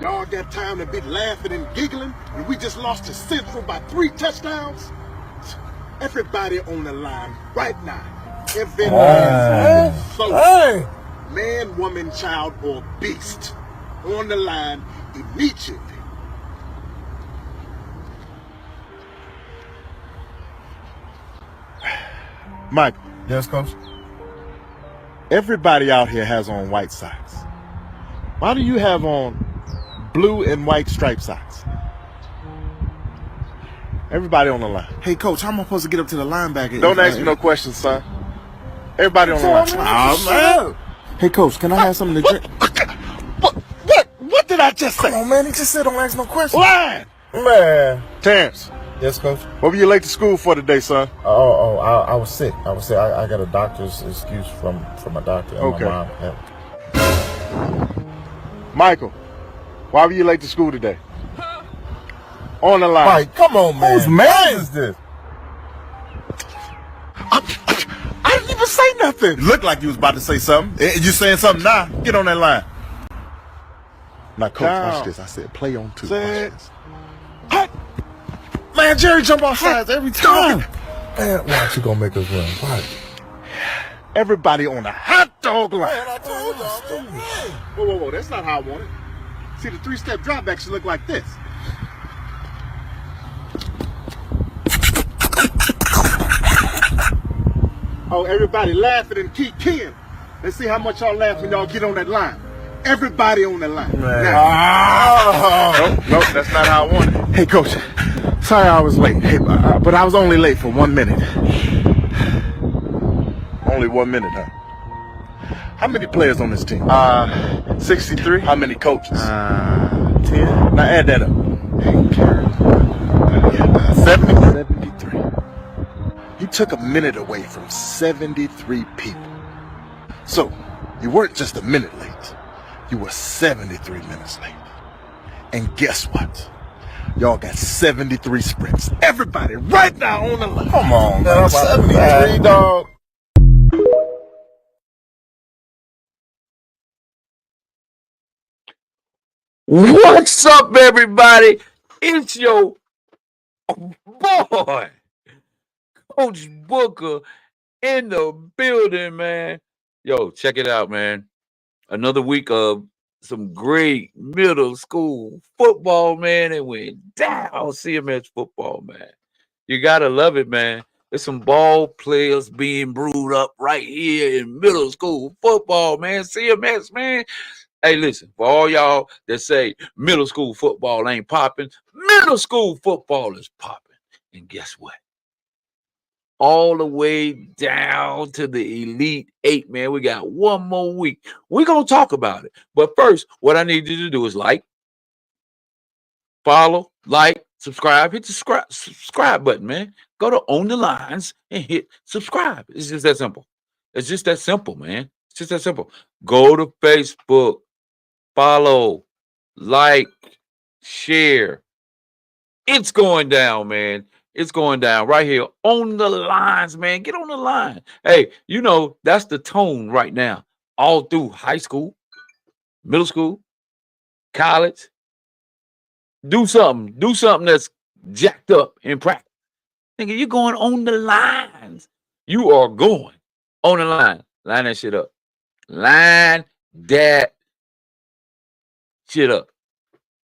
Y'all got time to be laughing and giggling, and we just lost to Central by 3 touchdowns? Everybody on the line right now. Every man, woman, child, or beast on the line immediately. Michael. Yes, Coach? Everybody out here has on white socks. Why do you have on blue and white striped socks? Everybody on the line. Hey, Coach, how am I supposed to get up to the linebacker? Don't ask me no questions, son. Everybody on the line. Oh, man. Hey, Coach, can I have something to drink? What did I just say? Come on, man. He just said don't ask no questions. Line! Man. Terrence. Yes, Coach? What were you late to school for today, son? I was sick. I got a doctor's excuse from my doctor and Okay. my mom. Yeah. Michael, why were you late to school today? On the line. Mike, come on, man. Whose man What is this? I didn't even say nothing. It looked like you was about to say something. You saying something now? Get on that line. Now, Coach, watch this. I said play on 2. Watch this. Man, Jerry jump off sides every time. Man, watch you gonna make us run. Watch. Everybody on the hot dog line. Man, I told you. Whoa. That's not how I want it. See, the 3-step drop back should look like this. Oh, everybody laughing and keep keying. Let's see how much y'all laugh when y'all get on that line. Everybody on the line. Nope, that's not how I want it. Hey, Coach. Sorry I was late. Hey, but I was only late for 1 minute. Only 1 minute, huh? How many players on this team? 63. How many coaches? 10. Now add that up. 73. You took a minute away from 73 people. So, you weren't just a minute late. You were 73 minutes late. And guess what? Y'all got 73 sprints. Everybody right now on the line. Come on, man. 73, dog. What's up, everybody? It's your boy, Coach Booker, in the building, man. Yo, check it out, man. Another week of some great middle school football, man. It went down CMS football, man. You gotta love it, man. There's some ball players being brewed up right here in middle school football, man. CMS, man. Hey, listen, for all y'all that say middle school football ain't popping, middle school football is popping. And guess what? All the way down to the Elite 8, man. We got one more week. We're going to talk about it. But first, what I need you to do is follow, subscribe. Hit the subscribe button, man. Go to On the Lines and hit subscribe. It's just that simple. It's just that simple, man. It's just that simple. Go to Facebook. Follow, share. It's going down, man. It's going down right here on the lines, man. Get on the line. Hey, you know, that's the tone right now. All through high school, middle school, college. Do something. Do something that's jacked up in practice. Nigga, you're going on the lines. You are going on the line. Line that shit up. Line that shit up.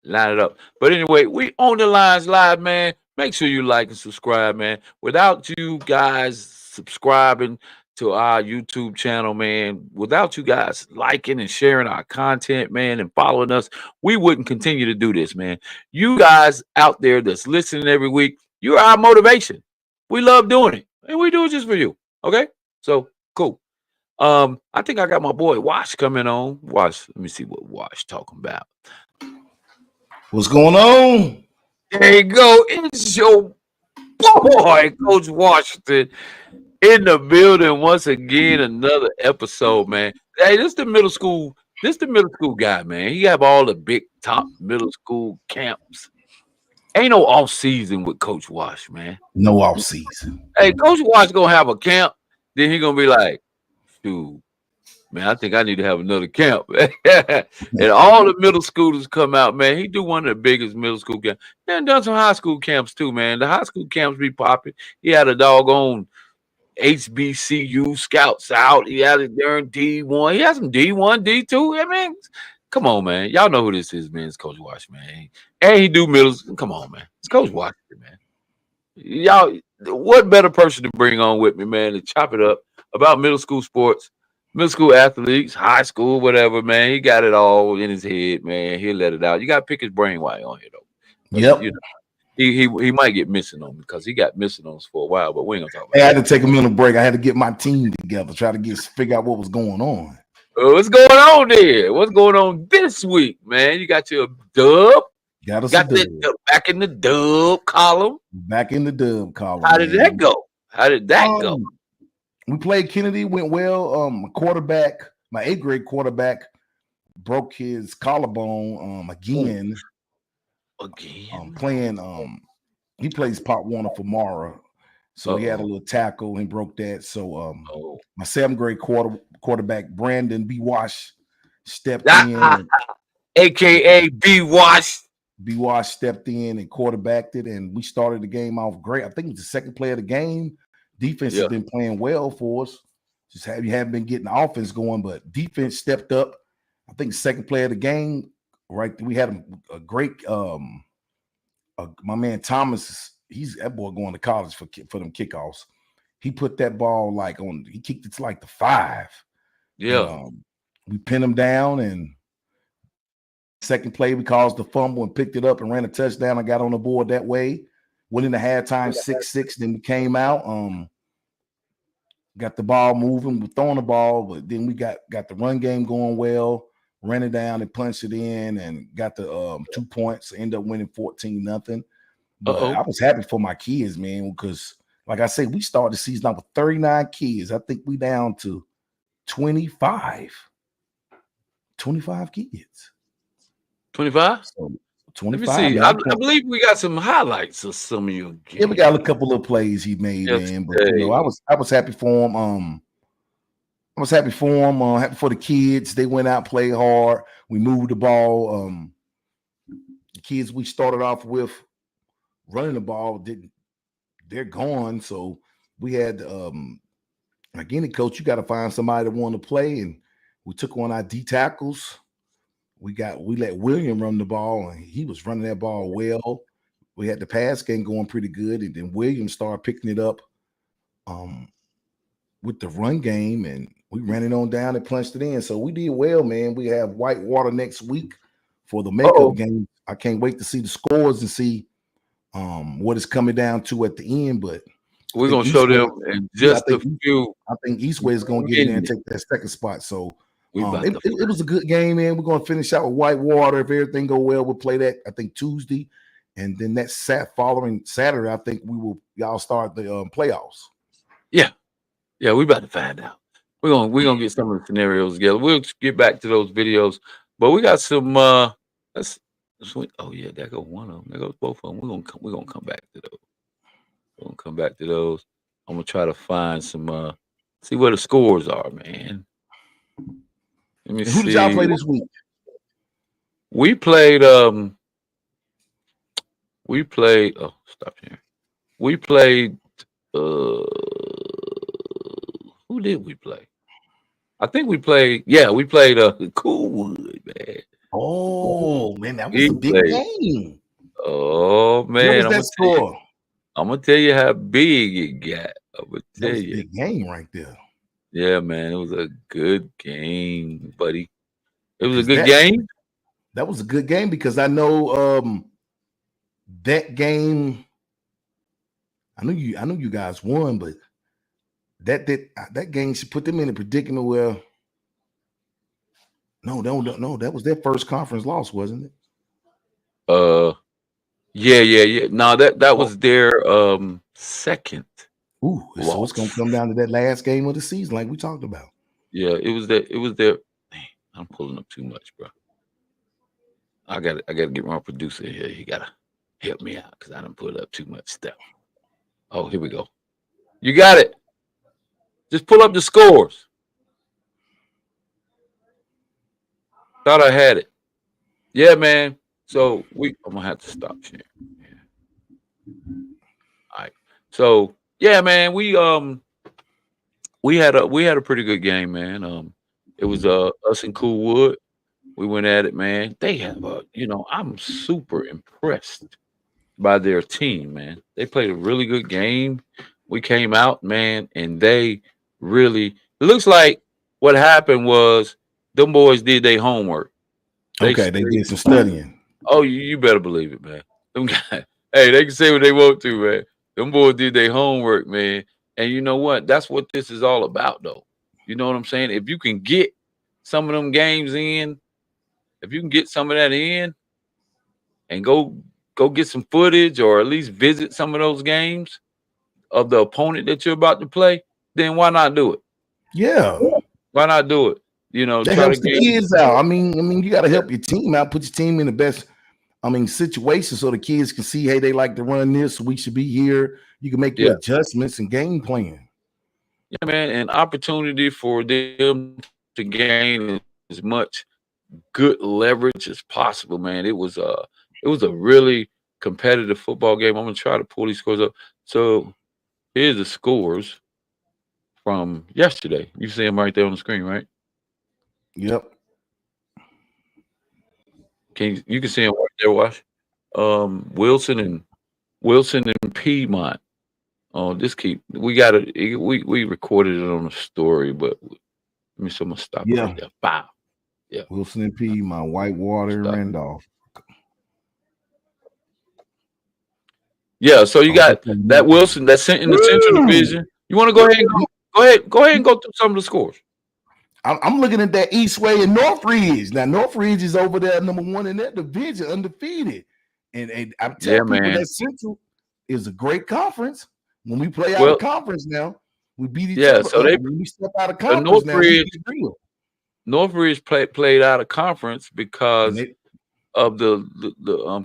Line it up. But anyway, we on the lines live, man. Make sure you like and subscribe, man. Without you guys subscribing to our YouTube channel, man, without you guys liking and sharing our content, man, and following us, we wouldn't continue to do this, man. You guys out there that's listening every week, you're our motivation. We love doing it, and we do it just for you. Okay? So, cool. I think I got my boy Wash coming on. Wash, let me see what Wash talking about. What's going on? There you go. It's your boy, Coach Washington, in the building once again. Another episode, man. Hey, this the middle school. This the middle school guy, man. He have all the big top middle school camps. Ain't no off season with Coach Wash, man. No off season. Hey, Coach Wash gonna have a camp. Then he gonna be like, dude, Man, I think I need to have another camp. And all the middle schoolers come out, man. He do one of the biggest middle school camps. Then done some high school camps too, man. The high school camps be popping. He had a doggone HBCU scouts out. He had it during D1. He had some D1, D2. I mean, come on, man. Y'all know who this is, man. It's Coach Washington, man. And he do middle. Come on, man. It's Coach Washington, man. Y'all, what better person to bring on with me, man, to chop it up about middle school sports, middle school athletes, high school, whatever, man. He got it all in his head, man. He'll let it out. You got to pick his brain while you're on here, though. But, Yep. you know, he might get missing on me because he got missing on us for a while, but we ain't gonna talk I about had to take a minute break. I had to get my team together, try to figure out what was going on. what's going on there. What's going on this week, man? You got your dub. Got us Got that back in the dub column. back in the dub column. How did that go? How did that go? We played Kennedy, went well. Quarterback, my 8th grade quarterback, broke his collarbone again. Playing he plays Pop Warner for Mara. So he had a little tackle and broke that. So my 7th grade quarterback, Brandon B. Wash, stepped in. AKA B. Wash. B. Wash stepped in and quarterbacked it, and we started the game off great. I think it was the second play of the game. Defense has been playing well for us. Just haven't been getting the offense going, but defense stepped up. I think second play of the game, right? We had a great my man Thomas. He's that boy going to college for them kickoffs. He put that ball he kicked it to like the 5. Yeah. And, we pinned him down, and second play we caused the fumble and picked it up and ran a touchdown. I got on the board that way. Went into halftime 6-6. Then we came out, got the ball moving. We're throwing the ball, but then we got the run game going well. Ran it down and punched it in, and got the 2 points. Ended up winning 14-0. But I was happy for my kids, man, because like I said, we started the season out with 39 kids. I think we down to 25 kids. 25? So 25. Let me see. I believe we got some highlights of some of your games. Yeah, we got a couple of plays he made, man. But I was happy for him. I was happy for him. Happy for the kids. They went out, played hard. We moved the ball. The kids we started off with running the ball they're gone. So we had like any coach, you got to find somebody that want to play, and we took on our D tackles. We let William run the ball, and he was running that ball well. We had the pass game going pretty good, and then William started picking it up with the run game, and we ran it on down and punched it in. So we did well, man. We have Whitewater next week for the makeup game. I can't wait to see the scores and see what it's coming down to at the end. But we're gonna show them in just a few. I think Eastway is gonna get in there and take that second spot. So it was a good game, man. We're gonna finish out with Whitewater. If everything go well, we'll play that I think Tuesday, and then that following Saturday, I think y'all start the playoffs. Yeah, we about to find out. We're gonna get some of the scenarios together. We'll get back to those videos, but we got some. Oh yeah, there goes one of them. There goes both of them. We're gonna come back to those. We're gonna come back to those. I'm gonna try to find some. See where the scores are, man. Let me see. Who did y'all play this week? We played. Oh, stop here. We played. Who did we play? I think we played. Yeah, we played Coolwood, man. Oh man, that was a big game. Oh man, what was that score? I'm gonna tell you how big it got. I'm gonna tell you, big game right there. Yeah, man, it was a good game, buddy. It was a good game. That was a good game because I know that game. I knew you guys won, but that game should put them in a predicament where. No, that was their first conference loss, wasn't it? Yeah. No, that was their second. Ooh, so it's gonna come down to that last game of the season, like we talked about. Yeah, it was their. Dang, I'm pulling up too much, bro. I gotta get my producer here. He gotta help me out because I done put up too much stuff. Oh, here we go. You got it. Just pull up the scores. Thought I had it. Yeah, man. So I'm gonna have to stop sharing. All right. So yeah, man, we had a pretty good game, man. It was us and Coolwood. We went at it, man. They have I'm super impressed by their team, man. They played a really good game. We came out, man, and they really it looks like what happened was them boys did their homework. They did some studying. Oh, you better believe it, man. Them guys, hey, they can say what they want to, man. Them boys did their homework, man. And you know what? That's what this is all about, though. You know what I'm saying? If you can get some of them games in, if you can get some of that in and go get some footage or at least visit some of those games of the opponent that you're about to play, then why not do it? Yeah. Why not do it? You know, that helps the kids out. I mean, you got to help your team out, put your team in the best, situation so the kids can see, hey, they like to run this, so we should be here. You can make your adjustments and game plan. Yeah, man, an opportunity for them to gain as much good leverage as possible, man. It was a really competitive football game. I'm gonna try to pull these scores up. So here's the scores from yesterday. You see them right there on the screen, right? Yep. You can see them right there, Wash. Wilson and Piedmont. Oh, we got it. We recorded it on the story, but let me someone stop it right there. Wow. Yeah. Wilson and Piedmont, Whitewater, Randolph. Yeah, so you got that Wilson that's in the Central Division. You want to go ahead and go through some of the scores. I'm looking at that Eastway and Northridge. Now Northridge is over there, number 1 in that division, undefeated. And I'm telling people that Central is a great conference. When we play out of conference now, we beat each other. So when we step out of conference now, Northridge played out of conference because of the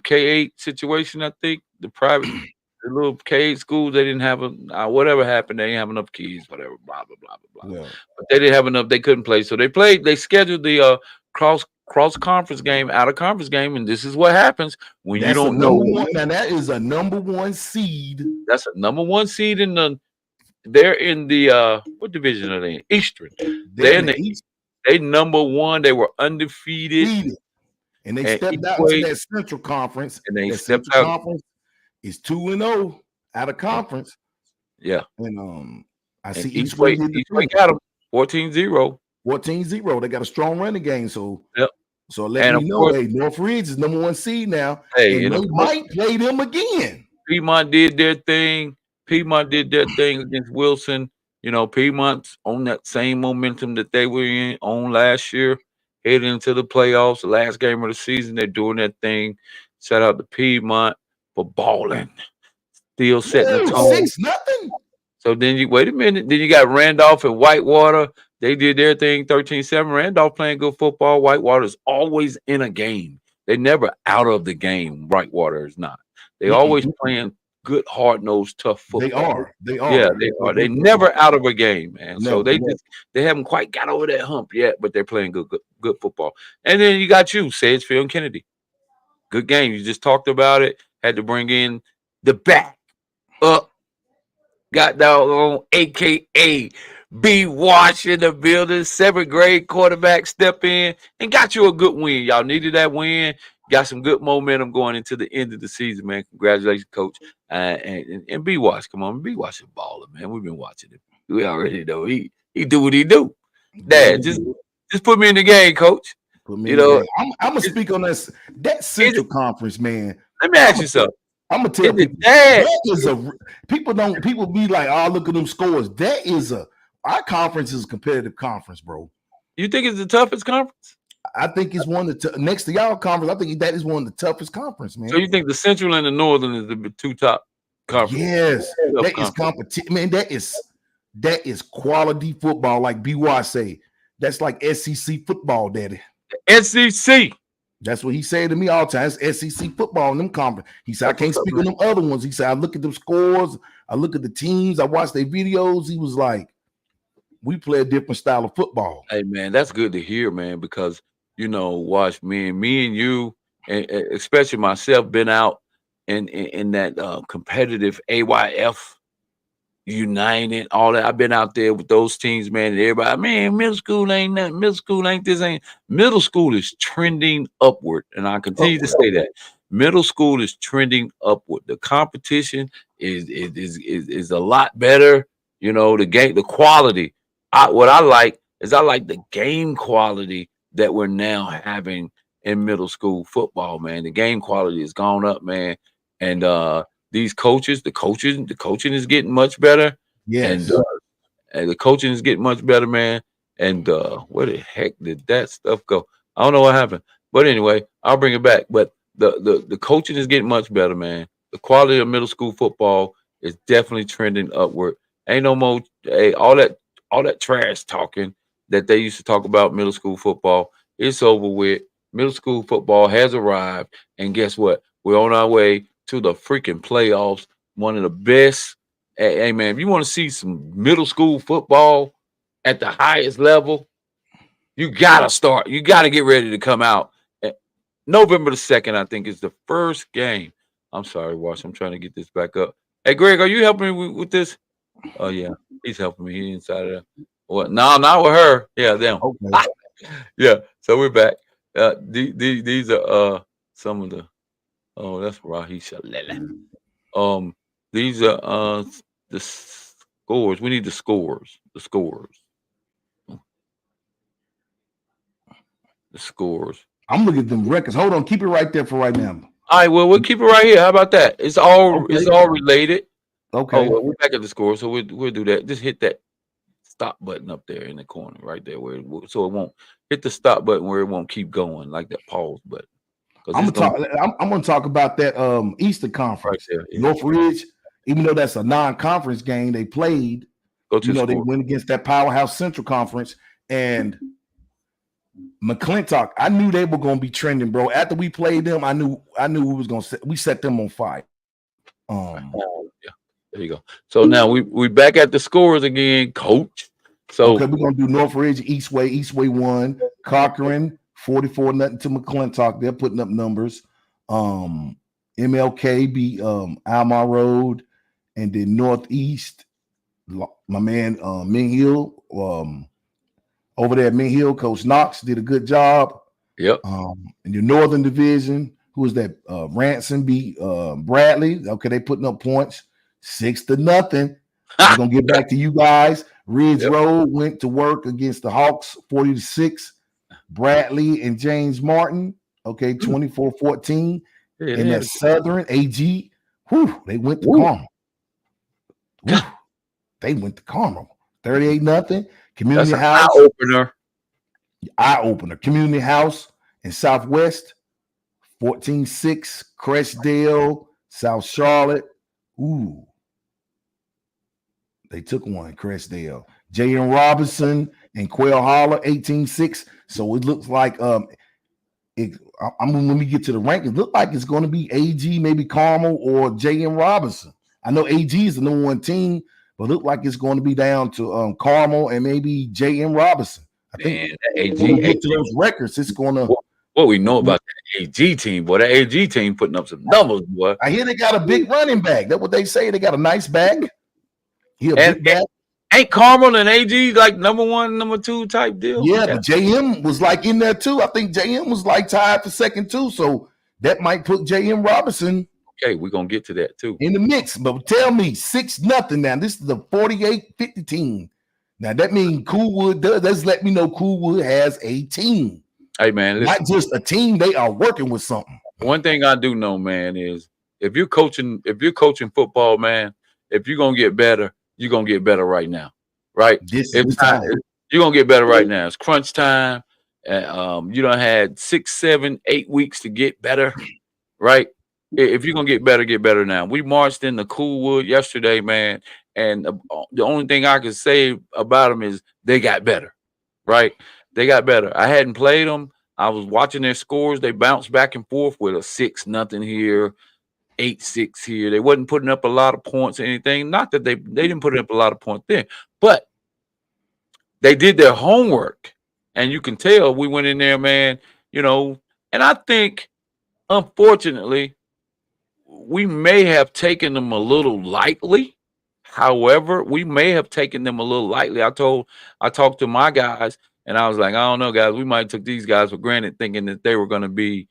K8 situation. I think the private the little K8 schools, they didn't have whatever happened, they didn't have enough kids, whatever, blah blah blah blah blah. Yeah. But they didn't have enough, they couldn't play. So they scheduled the cross conference game, out of conference game, and this is what happens when you don't know. Now that is a number 1 seed. That's a number 1 seed they're in the what division are they in? Eastern. They're in the East. They number 1. They were undefeated. And they stepped out into that Central Conference. And they stepped out. Conference is 2-0 out of conference. Yeah. And I see Eastway got them 14-0. 14-0. They got a strong running game. So let me know, hey, Northridge is number 1 seed now. Hey, and they might play them again. Piedmont did their thing. Against Wilson. You know, Piedmont's on that same momentum that they were on last year, heading into the playoffs, the last game of the season. They're doing that thing. Shout out to Piedmont for balling. Still setting the tone. 6-0. So then you wait a minute. Then you got Randolph and Whitewater. They did their thing, 13-7. Randolph playing good football. Whitewater's always in a game. They're never out of the game. Whitewater is not. They always playing good, hard-nosed, tough football. They are. Yeah, they are. They never out of a game, man. So they haven't quite got over that hump yet, but they're playing good football. And then you got Sedgefield and Kennedy. Good game. You just talked about it. Had to bring in the back up. Got down on AKA B. Wash in the building. 7th grade quarterback step in and got you a good win. Y'all needed that win. Got some good momentum going into the end of the season, man. Congratulations, Coach. And B. Wash, come on, B. Wash is baller, man. We've been watching him. We already know he do what he do. Dad, just put me in the game, Coach. I'm gonna speak on that Central Conference, man. Let me ask you something. I'm gonna tell people people be like, oh, look at them scores. Our conference is a competitive conference, bro. You think it's the toughest conference? I think it's one of the next to y'all conference. I think that is one of the toughest conference, man. So you think the Central and the Northern is the 2 top conference? Yes, that is competition, man. That is quality football, like BY say. That's like SEC football, daddy. SEC. That's what he said to me all the time. It's SEC football in them conference. He said, I can't speak on them other ones. He said, I look at them scores, I look at the teams, I watch their videos. He was like, we play a different style of football. Hey, man, that's good to hear, man, because watch me and you, and especially myself, been out in that competitive AYF United, all that. I've been out there with those teams, man, and everybody, man, middle school ain't nothing. Middle school ain't this, ain't. Middle school is trending upward, and I continue to say that. Middle school is trending upward. The competition is a lot better. The quality. What I like is I like the game quality that we're now having in middle school football, man. The game quality has gone up, man. And these coaches, the coaching is getting much better. Yes. And the coaching is getting much better, man. And where the heck did that stuff go? I don't know what happened. But anyway, I'll bring it back. But the coaching is getting much better, man. The quality of middle school football is definitely trending upward. Ain't no more all that trash talking that they used to talk about middle school football. It's over with. Middle school football has arrived. And guess what? We're on our way to the freaking playoffs. One of the best. Hey, man, if you want to see some middle school football at the highest level, you got to start. You got to get ready to come out. November the 2nd, I think, is the first game. I'm sorry, Wash. I'm trying to get this back up. Hey, Greg, are you helping me with this? Oh, yeah. He's helping me. He's inside of that. What? No, not with her. Yeah, them. Okay. Yeah. So we're back. These are some of the. Oh, that's Rahisha Lele. These are the scores. We need the scores. The scores. The scores. I'm looking at them records. Hold on, keep it right there for right now. All right, well, we'll keep it right here. How about that? It's all related. Okay. Oh, well, we're back at the score, so we'll do that. Just hit that stop button up there in the corner, right there, so it won't hit the stop button where it won't keep going like that pause button. I'm gonna talk about that Eastern Conference. Right there, yeah. Northridge, even though that's a non-conference game, they played. They went against that powerhouse Central Conference and McClintock. I knew they were gonna be trending, bro. After we played them, I knew we set them on fire. Yeah, there you go. So now we back at the scores again, coach. So okay, we're gonna do Northridge, Eastway won, Cochran 44-0 to McClintock. They're putting up numbers. MLK beat Alma Road, and then Northeast, my man Mint Hill, over there at Mint Hill, Coach Knox did a good job. Yep. In the Northern Division, who was that? Ransom beat Bradley. Okay, they putting up points 6-0. I'm gonna get back to you guys. Ridge Road went to work against the Hawks 40-6. Bradley and James Martin, okay, 24-14. And that Southern AG, they went to Carmel. They went to Carmel. 38-0. Community House. Eye opener. Community House in Southwest, 14-6. Crestdale, South Charlotte. They took one, Crestdale. J.M. Robinson and Quail Holler, 18-6. So it looks like when we get to the rankings, it looks like it's going to be AG, maybe Carmel, or J.M. Robinson. I know AG is the number one team, but it looks like it's going to be down to Carmel and maybe J.M. Robinson. I think when we get to those records, it's going to. What we know about the AG team, boy, that AG team putting up some numbers, boy. I hear they got a big running back. That's what they say. They got a nice back. Big back. Ain't Carmel and AG like number 1, number 2 type deal? Yeah, but JM was like in there too. I think JM was like tied for second too. So that might put JM Robinson. Okay, we're gonna get to that too. In the mix. But tell me, 6-0 now. This is the 48-50 team. Now that means Coolwood does let me know Coolwood has a team. Hey man, not just a team, they are working with something. One thing I do know, man, is if you're coaching football, man, if you're gonna get better, you're gonna get better right now, right? You're gonna get better right now. It's crunch time. You done had 6, 7, 8 weeks to get better, right? If you're gonna get better now. We marched into Coolwood yesterday, man, and the only thing I can say about them is they got better, right? They got better. I hadn't played them. I was watching their scores. They bounced back and forth with a 6-0 here, 8-6 here. They wasn't putting up a lot of points or anything. Not that they didn't put up a lot of points there, but they did their homework. And you can tell we went in there, man, you know, and I think, unfortunately, we may have taken them a little lightly. However, we may have taken them a little lightly. I talked to my guys, and I was like, I don't know, guys. We might have took these guys for granted, thinking that they were going to be,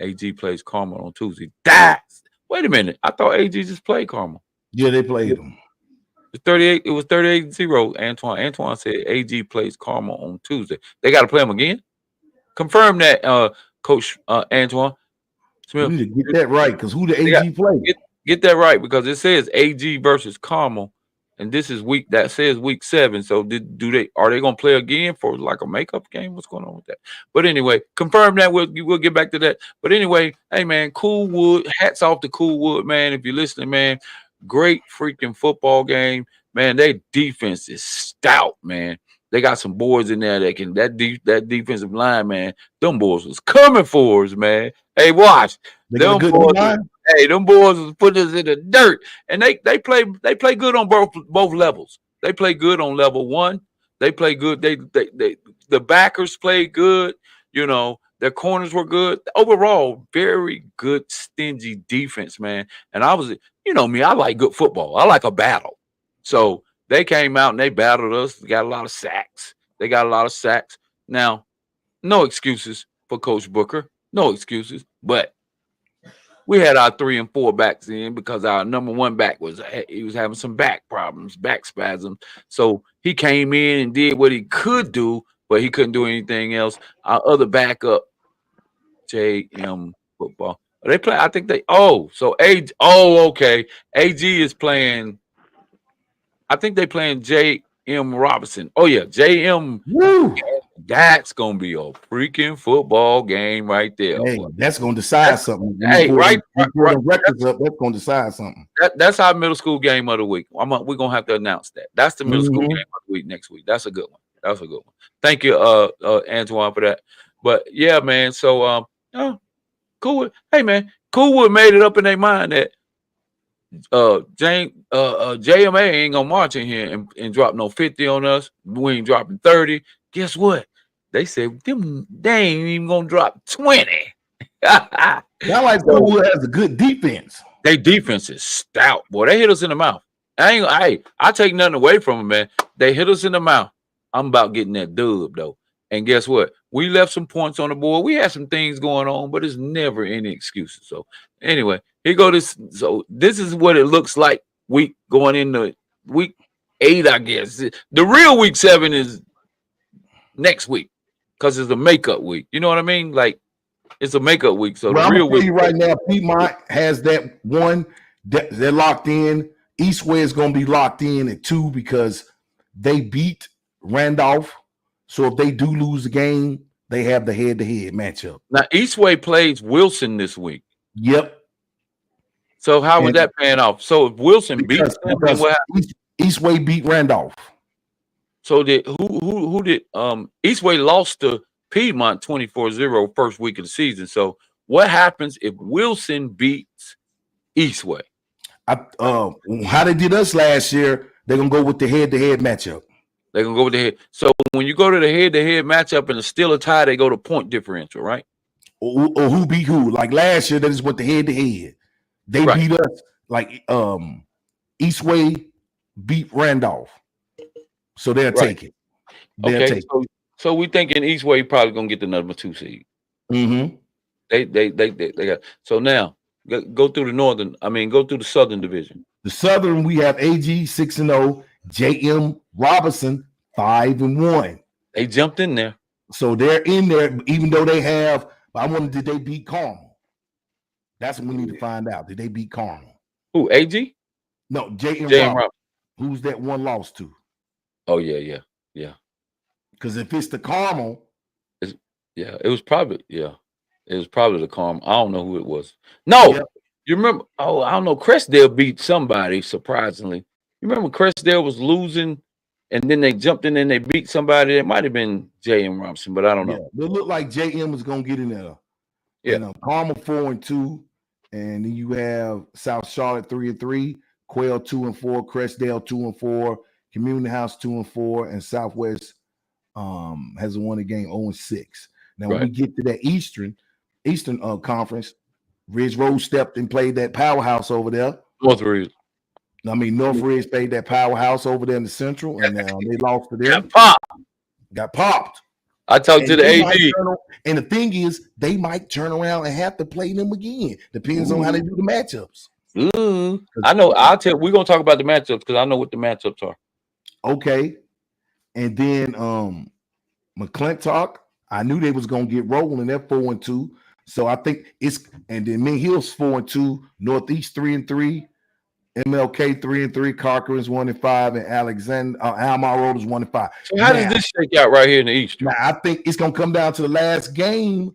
AG plays Carmel on Tuesday. Wait a minute. I thought AG just played Carmel. Yeah, they played them. It was 38-0. Antoine said AG plays Carmel on Tuesday. They got to play them again. Confirm that, Coach Antoine Smith. You need to get that right, because who the AG play? Get that right, because it says AG versus Carmel, and this is week 7. So are they going to play again for like a makeup game? What's going on with that? But anyway, confirm that. We'll get back to that. But anyway, hey man, Coolwood, hats off to Coolwood, man. If you're listening, man, great freaking football game, man. Their defense is stout, man. They got some boys in there that defensive line, man. Them boys was coming for us, man. Hey, watch. Them boys was putting us in the dirt, and they play good on both levels. They play good on level one. They play good. The backers played good. Their corners were good. Overall, very good, stingy defense, man. And I was, me, I like good football. I like a battle. So they came out and they battled us. They got a lot of sacks. Now, no excuses for Coach Booker. No excuses. But we had our 3 and 4 backs in, because our number 1 back was having some back problems, back spasms. So he came in and did what he could do, but he couldn't do anything else. Our other backup, JM football. They play. I think okay. AG is playing. I think they playing J.M. Robinson. Oh yeah, J.M. Woo. That's gonna be a freaking football game right there. Hey, that's gonna decide something. Right. Records up. That's gonna decide something. That's our middle school game of the week. We're gonna have to announce that. That's the middle school game of the week next week. That's a good one. Thank you, Antoine, for that. But yeah, man. So Coolwood. Hey, man, Coolwood made it up in their mind that JMA ain't gonna march in here and drop no 50 on us. We ain't dropping 30. Guess what? They said they ain't even gonna drop 20. Y'all like Coolwood has a good defense. Their defense is stout, boy. They hit us in the mouth. I take nothing away from them, man. They hit us in the mouth. I'm about getting that dub though. And guess what? We left some points on the board. We had some things going on, but it's never any excuses. So anyway, here go this. So this is what it looks like going into week 8, I guess. The real week 7 is next week, because it's a makeup week. You know what I mean? Like, it's a makeup week. So the real week right now, Piedmont has that one. They're locked in. Eastway is going to be locked in at 2, because they beat Randolph. So if they do lose the game, they have the head-to-head matchup. Now, Eastway plays Wilson this week. Yep. So how would that pan off? So if Wilson beats them, then what happened? Eastway beat Randolph. So who did Eastway lost to Piedmont 24-0 first week of the season. So what happens if Wilson beats Eastway? How they did us last year, they're gonna go with the head-to-head matchup. They're gonna go with the head. So when you go to the head-to-head matchup and it's still a tie, they go to point differential, right? Or who beat who? Like last year, they just went the head-to-head. They beat us. Like Eastway beat Randolph, so they'll take it. So we thinking Eastway probably gonna get the number 2 seed. Mm-hmm. They got. So now go through the northern. Go through the southern division. The southern, we have AG 6-0, JM Robinson 5-1. They jumped in there, so they're in there. Even though they have, I wonder, did they beat Carmel? That's what we need to find out. Did they beat Carmel? Who, AG? No, JM Robinson. Who's that one loss to? Oh yeah. Because if it's the Carmel, it was probably the Carmel. I don't know who it was. No, you remember? Oh, I don't know. Crestdale beat somebody surprisingly. You remember Crestdale was losing, and then they jumped in and they beat somebody. It might have been J.M. Robinson, but I don't know. It looked like J.M. was gonna get in there. Yeah, Carmel 4-2, and then you have South Charlotte 3-3, Quail 2-4, Crestdale 2-4, Community House 2-4, and Southwest hasn't won a game 0-6. Now, when we get to that Eastern Conference, Ridge Road stepped and played that powerhouse over there. Northridge. I mean, Northridge played that powerhouse over there in the Central, and they lost to them. Got popped. I talked to the AD. And the thing is, they might turn around and have to play them again. Depends on how they do the matchups. I know. We're gonna talk about the matchups because I know what the matchups are. Okay. And then McClintock, I knew they was gonna get rolling. They're 4-2. So I think and then Mint Hill's 4-2, Northeast 3-3, MLK 3-3, Corcoran's 1-5, and Almar Road is 1-5. So how does this shake out right here in the East? Now I think it's gonna come down to the last game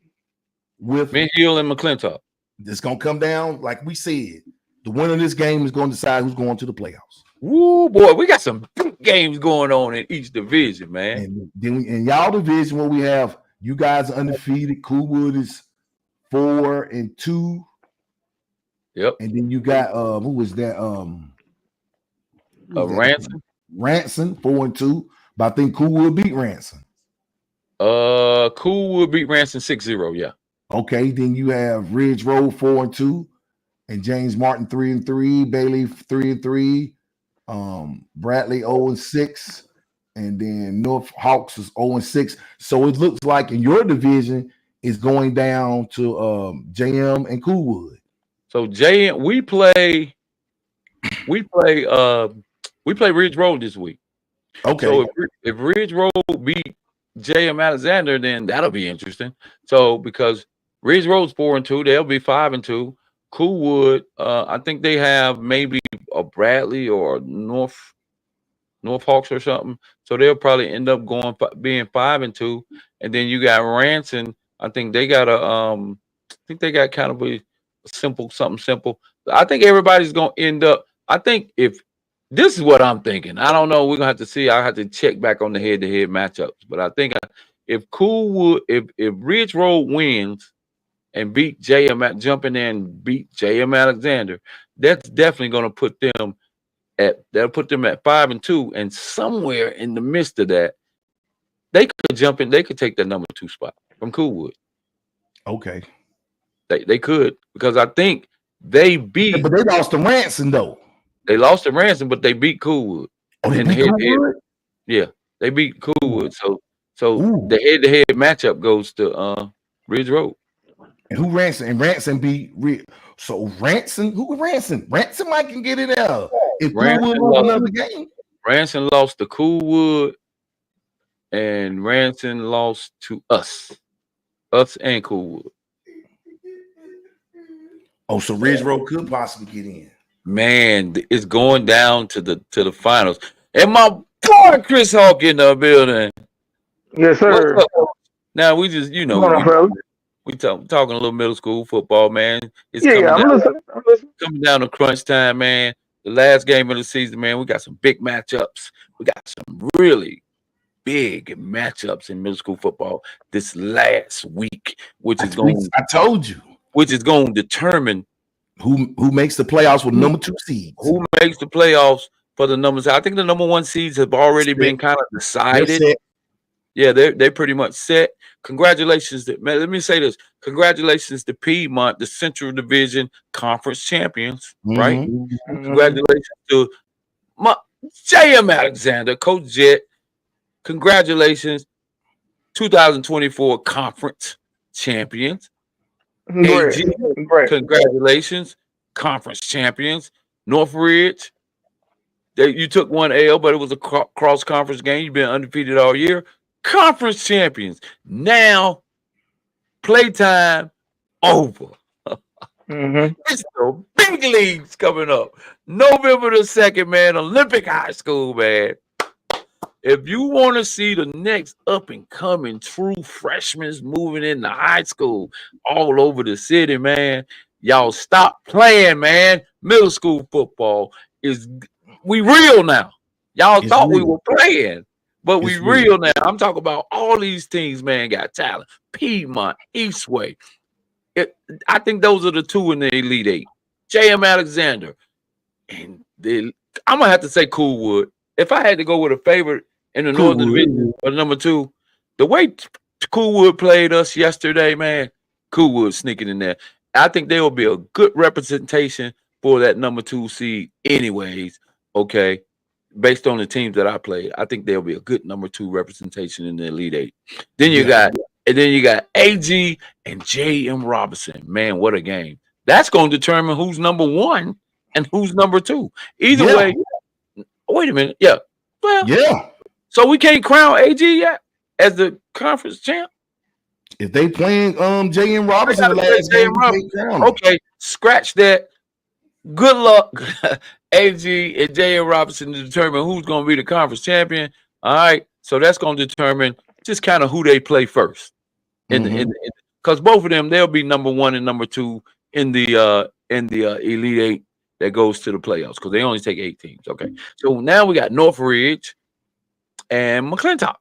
with Mint Hill and McClintock. It's gonna come down, like we said. The winner of this game is going to decide who's going to the playoffs. Woo, boy, we got some big games going on in each division, man. And then in y'all division, where we have you guys are undefeated, Coolwood is 4-2. Yep. And then you got who was that? Ransom. Ransom 4-2, but I think Coolwood beat Ransom. Coolwood beat Ransom 6-0. Yeah. Okay, then you have Ridge Road 4-2, and James Martin 3-3, Bailey 3-3, Bradley 0-6, and then North Hawks is 0-6. So it looks like in your division is going down to JM and Coolwood. So JM, we play Ridge Road this week. Okay. So if Ridge Road beat JM Alexander, then that'll be interesting. So because Ridge Road's 4-2, they'll be 5-2. Coolwood, I think they have maybe a Bradley or North Hawks or something. So they'll probably end up being 5-2. And then you got Ransom. I think they got kind of a something simple. I think everybody's gonna end up. I think if this is what I'm thinking, I don't know. We're gonna have to see. I have to check back on the head-to-head matchups. But I think if Coolwood, if Ridge Road wins and beat jump in there and beat JM Alexander, that's definitely gonna put them at 5-2, and somewhere in the midst of that, they could jump in. They could take the number 2 spot from Coolwood. Okay. They could, because I think they beat. Yeah, but they lost to Ransom though. They lost to Ransom, but they beat Coolwood. Oh, they beat Coolwood? Yeah, they beat Coolwood. So the head-to-head matchup goes to Ridge Road. And who Ransom? And Ransom beat So Ransom, who Ransom? Ransom I can get in there. If Coolwood lost another game. Ransom lost to Coolwood, and Ransom lost to us and Coolwood. Oh, so Ridge Road could possibly get in. Man, it's going down to the finals. And my boy Chris Hawk in the building. Yes, sir. Now we just, we talking a little middle school football, man. It's I'm listening. Coming down to crunch time, man. The last game of the season, man. We got some big matchups. We got some really big matchups in middle school football this last week, which is going. I told you. Which is going to determine who makes the playoffs with number 2 seeds. Who makes the playoffs for the numbers? I think the number 1 seeds have already been kind of decided. Yeah, they're pretty much set. Congratulations. Let me say this. Congratulations to Piedmont, the Central Division Conference champions, right? Mm-hmm. Congratulations to JM Alexander, Coach Jet. Congratulations, 2024 Conference champions. Great. Congratulations, conference champions. Northridge, you took 1 L, but it was a cross conference game. You've been undefeated all year. Conference champions. Now, playtime over. It's the big leagues coming up. November the 2nd, man. Olympic High School, man. If you want to see the next up-and-coming true freshmen moving into high school all over the city, man, y'all stop playing, man. Middle school football we real now. Y'all thought we were playing, but we real now. I'm talking about all these teams, man, got talent. Piedmont, Eastway. I think those are the 2 in the Elite 8. JM Alexander. And I'm going to have to say Coolwood. If I had to go with a favorite in the Northern Division for number 2, the way Coolwood played us yesterday, man. Coolwood sneaking in there. I think they will be a good representation for that number 2 seed, anyways. Okay, based on the teams that I played, I think they'll be a good number 2 representation in the Elite Eight. Then you got AG and J.M. Robinson. Man, what a game! That's going to determine who's number 1 and who's number 2. Either way. Wait a minute. Yeah. Well. Yeah. So we can't crown AG yet as the conference champ. If they playing J.M. Robinson the last game, okay, scratch that. Good luck, AG and J.M. Robinson, to determine who's going to be the conference champion. All right, so that's going to determine just kind of who they play first. Because both of them, they'll be number 1 and number 2 in the Elite Eight that goes to the playoffs, because they only take 8 teams. Okay, so now we got Northridge and McClintock.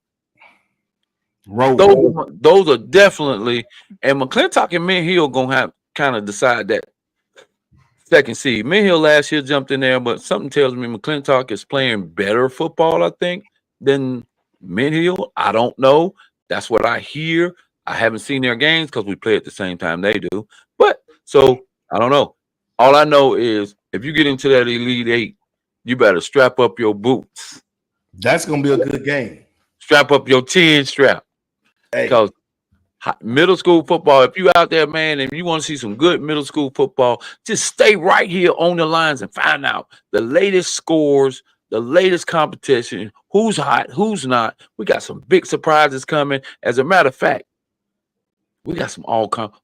Those are definitely, and McClintock and Mint Hill gonna have kind of decide that second seed. Mint Hill last year jumped in there, but something tells me McClintock is playing better football, I think, than Mint Hill. I don't know. That's what I hear. I haven't seen their games because we play at the same time they do. But so I don't know. All I know is if you get into that Elite Eight, you better strap up your boots. That's gonna be a good game. Strap up your 10 strap. Because middle school football, if you out there, man, and you want to see some good middle school football, just stay right here on the lines and find out the latest scores, the latest competition, who's hot, who's not. We got some big surprises coming. As a matter of fact, we got some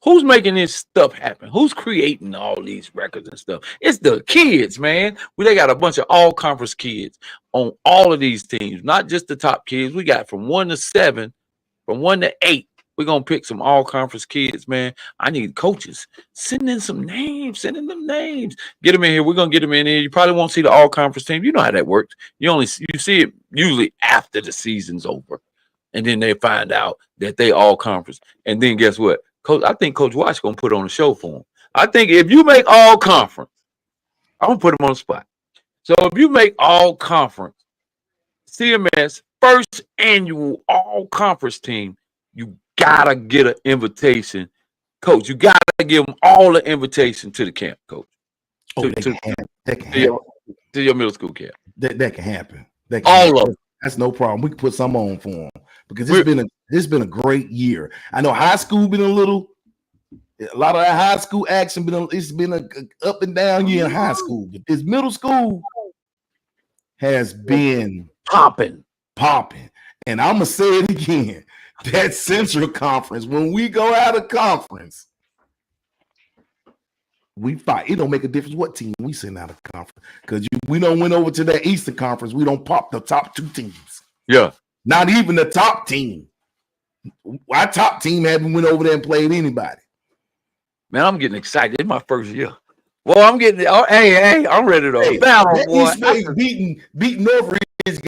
who's making this stuff happen? Who's creating all these records and stuff? It's the kids, man. They got a bunch of all-conference kids on all of these teams, not just the top kids. We got from 1 to 7, from 1 to 8. We're going to pick some all-conference kids, man. I need coaches. Send in some names. Send in them names. Get them in here. We're going to get them in here. You probably won't see the all-conference team. You know how that works. You see it usually after the season's over. And then they find out that they all-conference. And then guess what? I think Coach Watts going to put on a show for them. I think if you make all-conference, I'm going to put them on the spot. So if you make all-conference, CMS first annual all-conference team, you gotta get an invitation, Coach. You gotta give them all the invitation to the camp, Coach. To your middle school camp. That can happen. All of them. That's no problem. We can put some on for them because it's been a great year. I know high school been a lot of that high school action it's been a up and down year in high school, but this middle school has been popping. And I'm gonna say it again. That Central Conference, when we go out of conference, we fight. It don't make a difference what team we send out of conference, because we don't went over to that Eastern Conference. We don't pop the top 2 teams. Yeah, not even the top team. Our top team haven't went over there and played anybody. Man, I'm getting excited. It's my first year. Well, I'm getting. Hey, I'm ready to battle. Boy, East West beating Northridge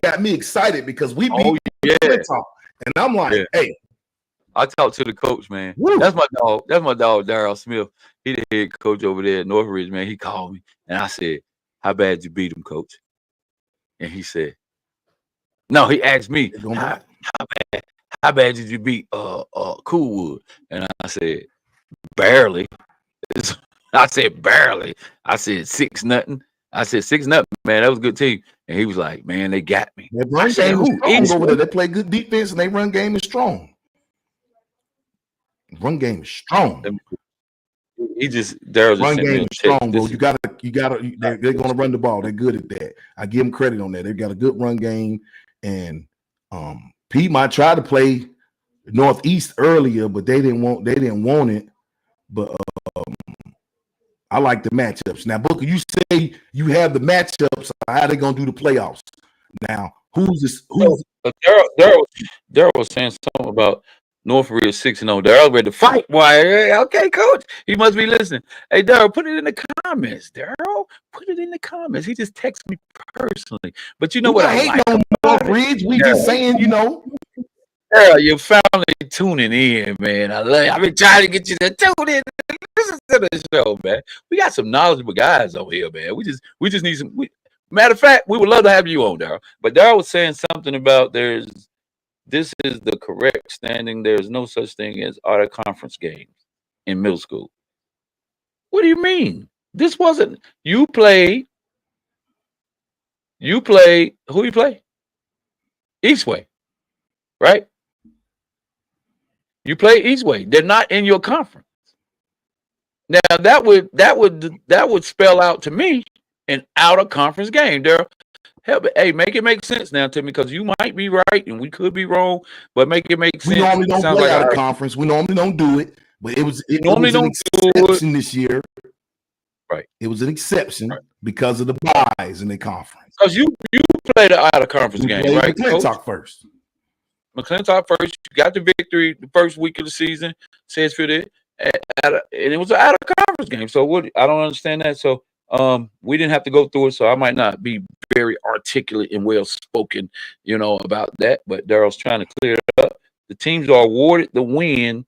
got me excited because we beat Clinton. And I'm like, hey. I talked to the coach, man. Woo. That's my dog. That's my dog, Darryl Smith. He the head coach over there at Northridge, man. He called me, and I said, how bad you beat him, coach? And he said, no, he asked me, how bad did you beat Coolwood? And I said, barely. I said, barely. I said, 6-0. I said 6-0, man. That was a good team. And he was like, man, they got me. Their run game is strong over there. They play good defense and their run game is strong. Run game is strong. Darryl run game is strong, bro. You gotta. They're gonna run the ball. They're good at that. I give them credit on that. They got a good run game. And Piedmont tried to play Northeast earlier, but they didn't want it. But I like the matchups. Now, Booker, you say you have the matchups. How are they gonna do the playoffs? Now, who's this? Darryl was saying something about Northridge 6-0. Darryl ready to fight. Why? Okay, coach. He must be listening. Hey, Darryl, put it in the comments. Darryl, put it in the comments. He just texted me personally. But you know what I hate on Northridge? We just saying, Darryl, you're finally tuning in, man. I've been trying to get you to tune in. Listen to the show, man. We got some knowledgeable guys over here, man. We just need some. Matter of fact, we would love to have you on, Darryl. But Darryl was saying something about there's this is the correct standing. There's no such thing as out of conference games in middle school. What do you mean? This wasn't you play. Who you play? Eastway, right? You play Eastway. They're not in your conference. Now that would spell out to me an out of conference game. Hey, make it make sense now to me, because you might be right and we could be wrong, but make it make sense. We normally don't play out of conference. We normally don't do it, but it was an exception this year. Right. It was an exception because of the buys in the conference. Because you played the out of conference game, right? McClintock first. McClintock first. You got the victory the first week of the season. Says for it, and it was an out of conference game. So what? I don't understand that. So we didn't have to go through it. So I might not be very articulate and well spoken, about that. But Daryl's trying to clear it up. The teams are awarded the win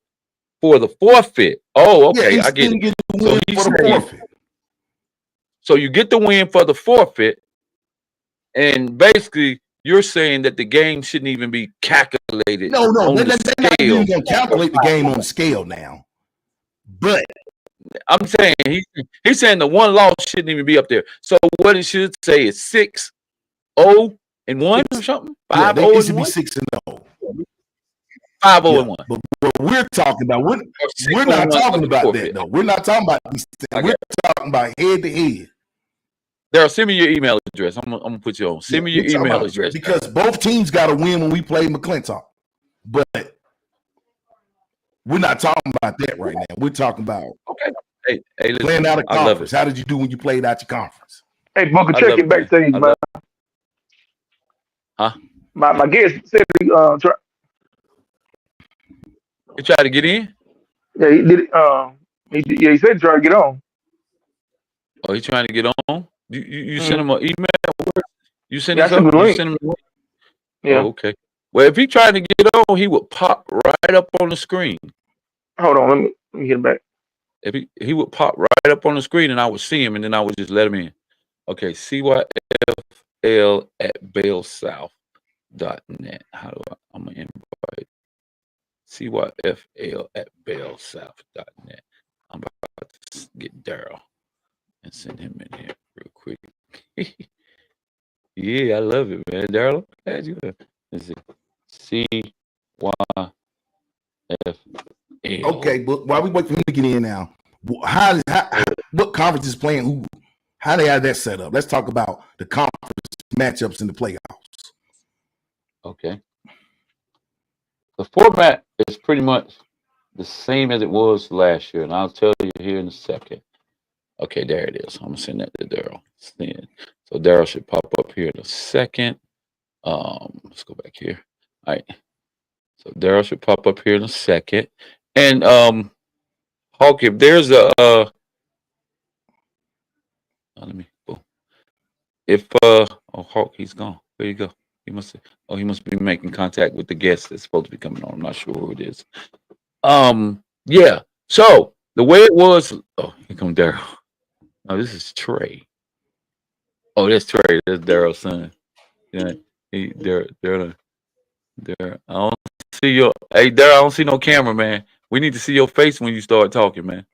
for the forfeit. Oh, okay, yeah, I get it. So he's for the forfeit. So you get the win for the forfeit, and basically you're saying that the game shouldn't even be calculated. No, they're not even going to calculate the game on the scale now. But I'm saying he's saying the one loss shouldn't even be up there. So what it should say is 6-0-1 or something. 5-0-1. It should be 6-0. 5-0-1. But what we're talking about, we're not talking about that though. We're not talking about these things. We're talking about head to head. Daryl, send me your email address. I'm gonna put you on. Send me your email address, because both teams got to win when we play McClintock. But we're not talking about that right now. We're talking about hey, listen, playing out of conference. How did you do when you played out your conference? Hey, Booker, check it back to you, man. Huh? My guest said he tried to get in. Yeah, he did. He said try to get on. Oh, he's trying to get on. You sent him an email? You sent him a link. Yeah. Oh, okay. Well, if he tried to get on, he would pop right up on the screen. Hold on, let me get it back. If he would pop right up on the screen, and I would see him, and then I would just let him in. Okay, CYFL@BailSouth.net. How do I'm gonna invite CYFL@BailSouth.net. I'm about to get Daryl and send him in here real quick. Yeah, I love it, man. Daryl, glad you have. Let's see. CYFL. Okay, but while we wait for him to get in now, what conference is playing who? How they have that set up? Let's talk about the conference matchups in the playoffs. Okay. The format is pretty much the same as it was last year, and I'll tell you here in a second. Okay, there it is. I'm gonna send that to Daryl. So Daryl should pop up here in a second. Let's go back here. All right. So Daryl should pop up here in a second. And Hawk, if there's a let me boom. If Hawk, he's gone. There you go. He must be making contact with the guest that's supposed to be coming on. I'm not sure who it is. Yeah. So the way it was, here comes Daryl. Oh, this is Trey. Oh, that's Trey. That's Daryl's son. Yeah, Daryl. I don't see your. Hey, Daryl, I don't see no camera, man. We need to see your face when you start talking, man.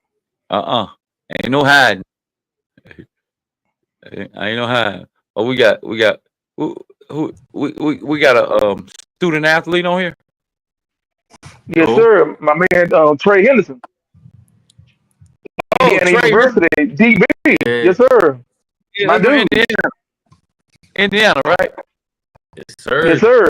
Ain't no hiding. Ain't no hiding. Oh, we got we got a student athlete on here. Yes, sir. My man Trey Henderson. Indiana University, DB. Yes, sir. Yeah, my dude. Indiana, right? Yes, sir. Yes, sir.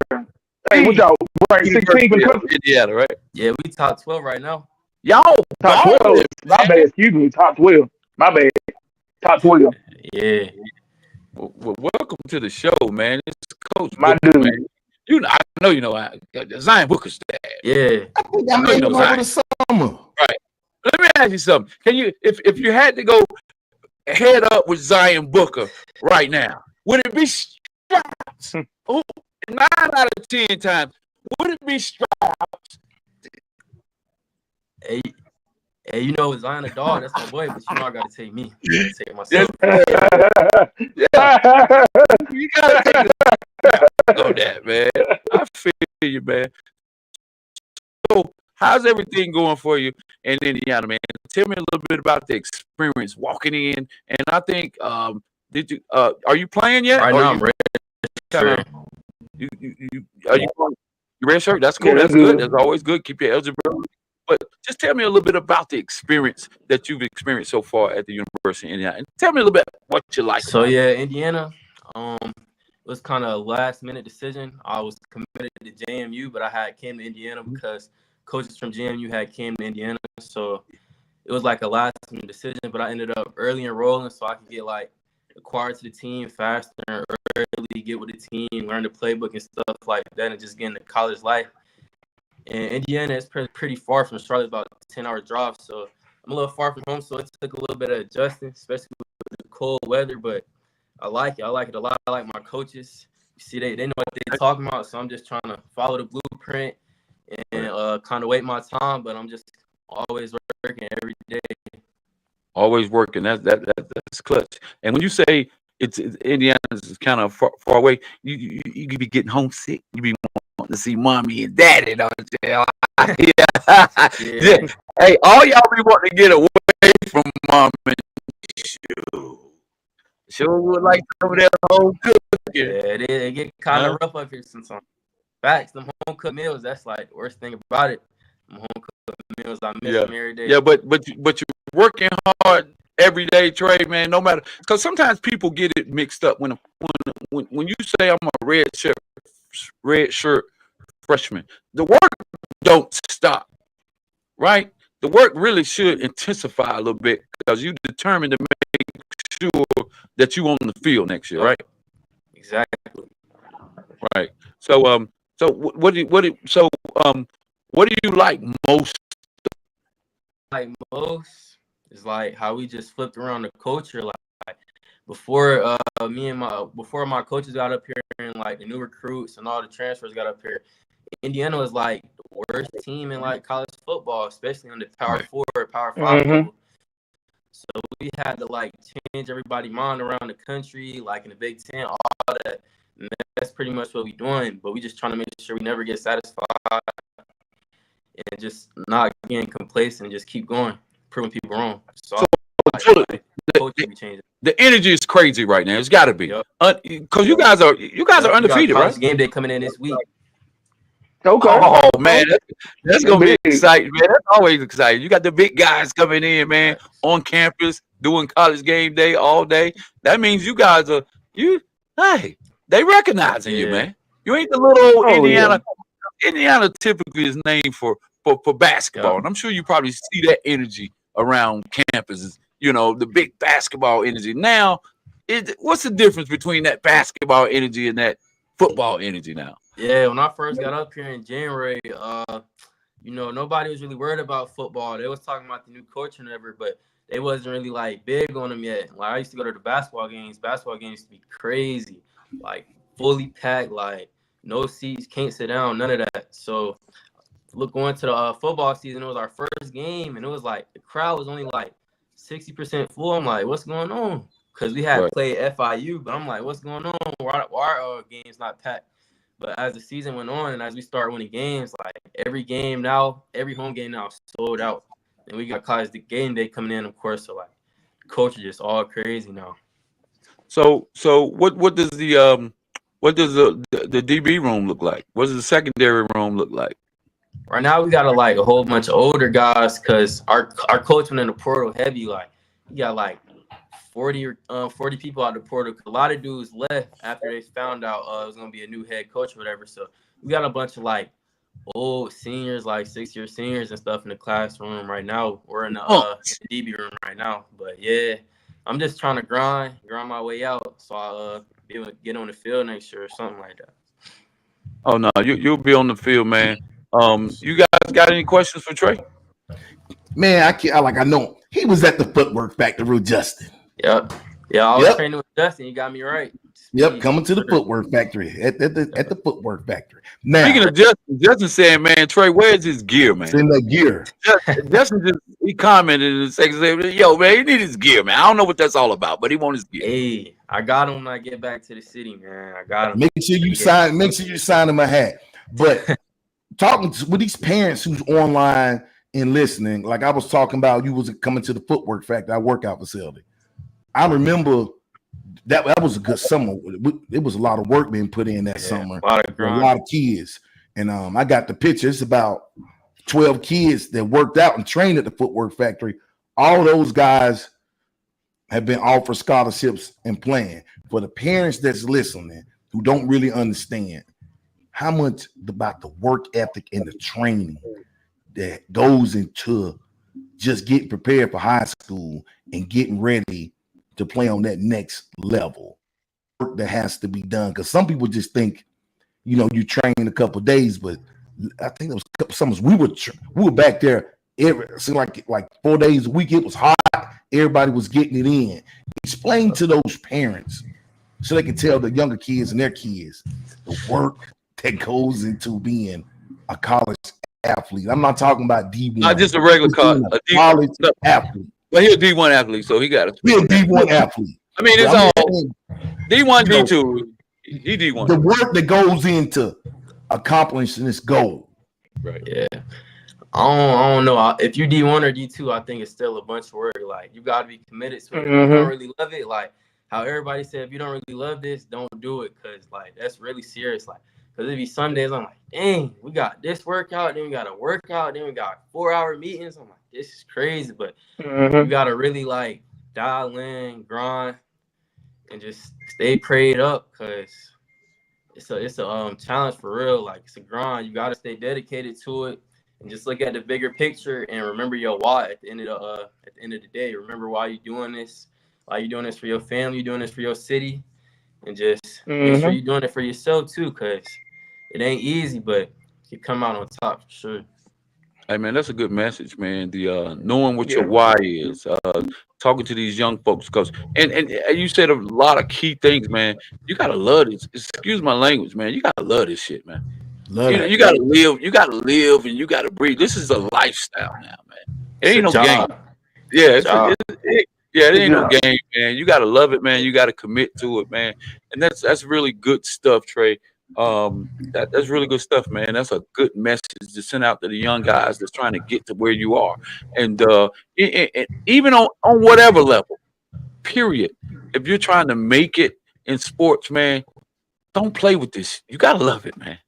Hey, what y'all ranked 16th in the country? Indiana, right? Yeah, we top 12 right now. Y'all top 12. My bad. Excuse me. Top 12. My bad. Top 12. Yeah. Well, welcome to the show, man. It's Coach my Booker, dude. Man. I know you know Zion Booker's dad. Yeah. I think I made him over the summer. Right. Let me ask you something. Can you, if you had to go head up with Zion Booker right now, would it be Strauss? 9 out of 10 times, would it be Strauss? Hey, you know, Zion a dog, that's my boy, but you know I gotta take me. I gotta take myself. Yeah. You gotta take know that, man. I feel you, man. So, how's everything going for you in Indiana, man? Tell me a little bit about the experience walking in. And I think, did you? Are you playing yet? Right Or now, you I'm ready. kinda, are you red shirt? That's cool. Yeah, that's That's good. good. That's always good. Keep your eligibility. But just tell me a little bit about the experience that you've experienced so far at the University of Indiana. And tell me a little bit what you like. So yeah, Indiana. It was kind of a last minute decision. I was committed to JMU, but I had came to Indiana because coaches from JMU had came to Indiana. So it was like a last minute decision, but I ended up early enrolling so I could get like acquired to the team faster and early, get with the team, learn the playbook and stuff like that, and just get into college life. And Indiana is pretty far from Charlotte, about a 10-hour drive. So I'm a little far from home, so it took a little bit of adjusting, especially with the cold weather. But I like it. I like it a lot. I like my coaches. You see, they know what they're talking about. So I'm just trying to follow the blueprint and kind of wait my time. But I'm just always working every day. Always working. That's clutch. And when you say it's Indiana is kind of far away, you could be getting homesick. You be wanting to see mommy and daddy, don't you? Yeah. Yeah. Hey, all y'all be wanting to get away from mom and sure would like some of that home cooking. Yeah, it get kind of rough up here sometimes. Facts, them home cooked meals, that's like the worst thing about it. Them home cooked meals, I miss them every day. Yeah, but you're working hard every day, Trey, man. No matter, because sometimes people get it mixed up when you say I'm a red shirt freshman. The work don't stop, right? The work really should intensify a little bit because you determined to make sure that you on the field next year, right? Exactly. Right. So what do you like most? Like most is like how we just flipped around the culture. Like before before my coaches got up here and like the new recruits and all the transfers got up here, Indiana was like the worst team in like college football, especially on the Power 4 or Power 5 level. So we had to like change everybody's mind around the country, like in the Big Ten, all that. And that's pretty much what we're doing. But we just trying to make sure we never get satisfied and just not getting complacent and just keep going, proving people wrong. So the energy is crazy right now. It's got to be because you guys are undefeated, right? Game day coming in this week. Okay. Oh man, that's gonna be exciting, man. That's always exciting. You got the big guys coming in, man, on campus doing college game day all day. That means you guys are they recognizing you, man. You ain't the little Indiana. Yeah. Indiana typically is named for basketball, and I'm sure you probably see that energy around campuses. You know, the big basketball energy. Now, what's the difference between that basketball energy and that football energy now? Yeah, when I first got up here in January, nobody was really worried about football. They was talking about the new coach and whatever, but they wasn't really like big on them yet. Like I used to go to the basketball games. Basketball games used to be crazy, like fully packed, like no seats, can't sit down, none of that. So going to the football season, it was our first game, and it was like the crowd was only like 60% full. I'm like, what's going on? Because we had played FIU, but I'm like, what's going on? Why our game's not packed? But as the season went on and as we start winning games, like every home game now sold out. And we got college game day coming in, of course. So like, coach is just all crazy now. So what does the DB room look like? What does the secondary room look like? Right now we got a whole bunch of older guys because our coach went in the portal heavy. Like we got like 40 people out the portal. A lot of dudes left after they found out it was gonna be a new head coach or whatever. So we got a bunch of like old seniors, like 6-year seniors and stuff in the classroom right now. We're in the DB room right now. But yeah, I'm just trying to grind my way out so I'll be able to get on the field next year or something like that. Oh no, you'll be on the field, man. You guys got any questions for Trey? Man, I know he was at the footwork factory with Justin. Yep. Yeah, I was training with Justin. You got me right. Yep, coming to the footwork factory at the footwork factory. Now, speaking of Justin saying, man, Trey, where's his gear, man? it's in the gear. Justin he commented in the second say, yo, man, he need his gear, man. I don't know what that's all about, but he want his gear. Hey, I got him when I get back to the city, man. I got him. Make sure you sign him a hat. But talking with these parents who's online and listening, like I was talking about, you was coming to the footwork factory, our workout facility. I remember that was a good summer. It was a lot of work being put in that summer. A lot of kids. And I got the picture. It's about 12 kids that worked out and trained at the footwork factory. All those guys have been offered scholarships and playing. For the parents that's listening who don't really understand how much about the work ethic and the training that goes into just getting prepared for high school and getting ready to play on that next level, work that has to be done. Because some people just think, you know, you train a couple of days, but I think it was a couple summers we were back there seemed like 4 days a week. It was hot. Everybody was getting it in. Explain to those parents so they can tell the younger kids and their kids the work that goes into being a college athlete. I'm not talking about D1. Not just a regular college athlete. But he's a D1 athlete, so he got to be a D1 athlete. I mean, it's all D1, D2. He D1. The work that goes into accomplishing this goal. Right. Yeah. I don't know. If you D1 or D2, I think it's still a bunch of work. Like, you got to be committed to it. If you don't really love it, like how everybody said, if you don't really love this, don't do it, because like that's really serious. Like, because it'd be some days I'm like, dang, we got this workout, then we got a workout, then we got 4-hour meetings. I'm like, this is crazy. But you got to really like dial in, grind, and just stay prayed up, because it's a challenge for real. Like, it's a grind. You got to stay dedicated to it. And just look at the bigger picture and remember your why at the end of the day. Remember why you're doing this. Why you're doing this for your family. You're doing this for your city. And just make sure you're doing it for yourself too, because it ain't easy, but you come out on top for sure. Hey man, that's a good message, man. The knowing what your why is, talking to these young folks, because and you said a lot of key things, man. You gotta love this. Excuse my language, man. You gotta love this shit, man. You gotta live, and you gotta breathe. This is a lifestyle now, man. It ain't no game. Yeah, it ain't no game, man. You gotta love it, man. You gotta commit to it, man. And that's really good stuff, Trey. That's really good stuff, man. That's a good message to send out to the young guys that's trying to get to where you are, and even on whatever level. Period. If you're trying to make it in sports, man, don't play with this. You gotta love it, man.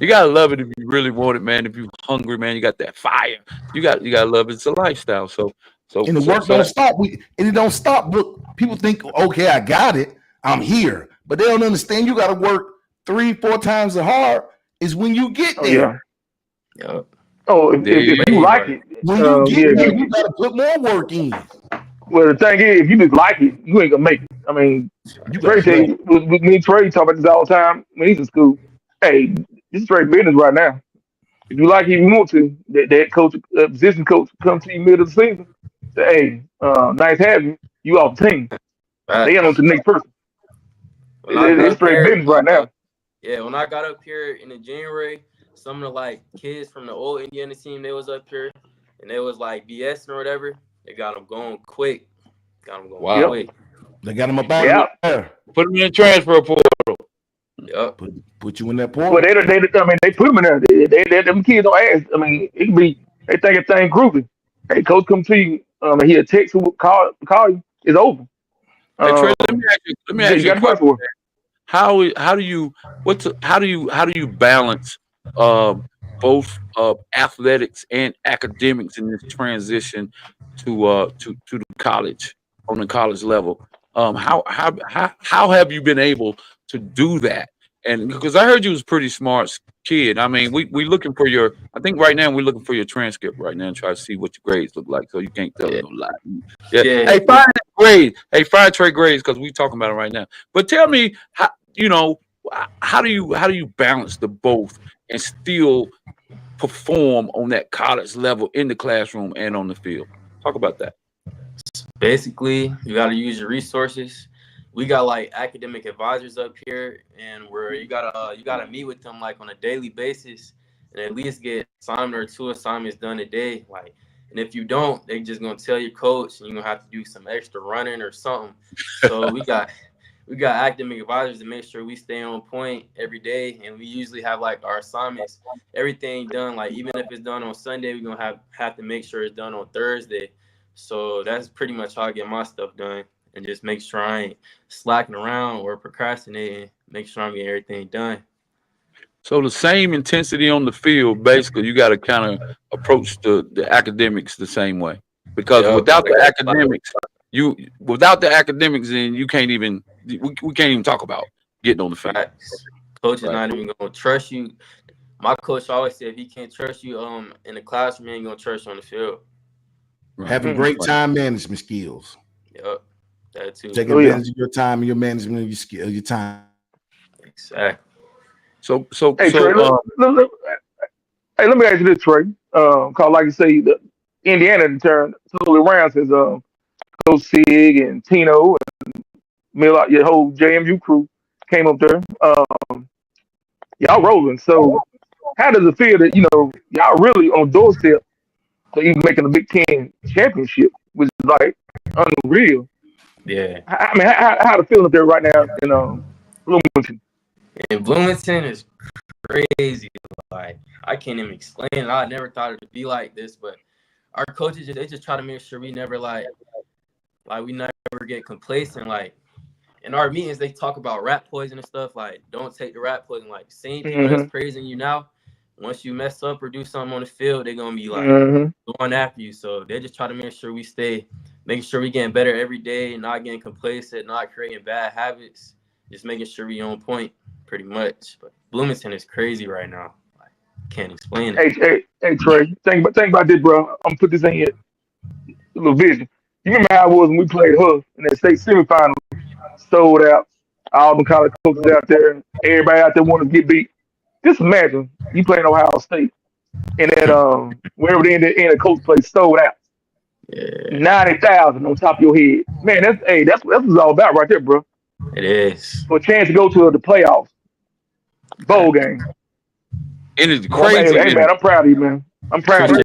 You gotta love it if you really want it, man. If you're hungry, man, you got that fire. You gotta love it. It's a lifestyle. So and the work don't stop. And it don't stop. But people think, okay, I got it. I'm here, but they don't understand. You got to work 3-4 times as hard is when you get there. Yeah. Oh, if you like it, when you get there, you got to put more work in. Well, the thing is, if you just like it, you ain't gonna make it. I mean, Trey talk about this all the time when he's in school. Hey, this is straight business right now. If you like it, you want to, that coach, position coach, come to you middle of the season. Say, hey, nice having you off the team. They on to the next person. It's straight business right now. Yeah, when I got up here in the January, some of the like kids from the old Indiana team, they was up here, and they was like BS or whatever. They got them going quick. Quick. They got them up out there. Put them in the transfer portal. Yep. Put you in that portal. Well, they put them in there. They them kids don't ask. I mean, it can be they think it's thing groovy. Hey, coach, come to you. He'll text you, call you. It's over. Hey, Trey, let me ask you a question. How do you balance both athletics and academics in this transition to the college on the college level? How have you been able to do that? And because I heard you was a pretty smart kid. I mean, we looking for your. I think right now we're looking for your transcript right now and try to see what your grades look like. So you can't tell no lie. Yeah. Hey, find that grade. Hey, find Trey grades because we talking about it right now. But tell me how do you balance the both and still perform on that college level in the classroom and on the field? Talk about that. Basically, you got to use your resources. we got like academic advisors up here, and where you gotta meet with them like on a daily basis, and at least get assignment or 2 assignments done a day. Like, and if you don't, they just gonna tell your coach, and you're gonna have to do some extra running or something. So we got academic advisors to make sure we stay on point every day, and we usually have like our assignments, everything done. Like even if it's done on Sunday, we're gonna have to make sure it's done on Thursday. So that's pretty much how I get my stuff done, and just make sure I ain't slacking around or procrastinating. Make sure I'm getting everything done. So the same intensity on the field, basically, you got to kind of approach the academics the same way, because Yep. without the academics, then you can't even we can't even talk about getting on the field. Facts. Coach is Right. not even gonna trust you. My coach always said if he can't trust you in the classroom, he ain't gonna trust you on the field. Right. Having great time management skills. Yep. That too. Take advantage of your time and your management of your skill, your time. Exactly. So Hey, Trey, hey, let me ask you this, Trey. Cause like you say, the Indiana turned totally around since Coach Sig and Tino and Miller, your whole JMU crew came up there. Y'all rolling. So how does it feel that y'all really on doorstep to even making the Big Ten championship, which is like unreal? Yeah. I mean, how the feeling up there right now in Bloomington? And Bloomington is crazy. Like I can't even explain it. I never thought it would be like this, but our coaches they just try to make sure we never we never get complacent. Like in our meetings, they talk about rat poison and stuff. Like don't take the rat poison. Like same people that's praising you now, once you mess up or do something on the field, they're gonna be like going after you. So they just try to make sure we stay, making sure we getting better every day, not getting complacent, not creating bad habits, just making sure we on point pretty much. But Bloomington is crazy right now. Like, can't explain it. Hey, Trey, think about this, bro. I'm gonna put this in your little vision. You remember how it was when we played Huff in that state semifinal? Sold out, all them college coaches out there, everybody out there wanted to get beat. Just imagine you playing Ohio State and that wherever the end of coach place sold out. Yeah, 90,000 on top of your head. Man, that's what it's all about right there, bro. it is. For a chance to go to the playoffs, bowl game. It is crazy. Hey man, I'm proud of you, man. I'm proud of you.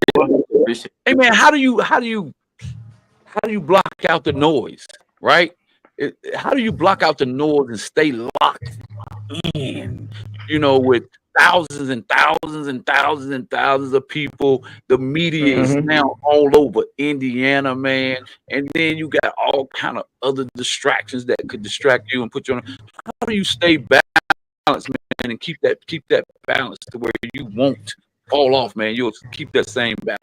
Appreciate Hey man, how do you block out the noise, right? How do you block out the noise and stay locked in? With thousands and thousands and thousands and thousands of people. The media is now all over Indiana, man. And then you got all kind of other distractions that could distract you and put you on. How do you stay balanced, man, and keep that balance to where you won't fall off, man? You'll keep that same balance.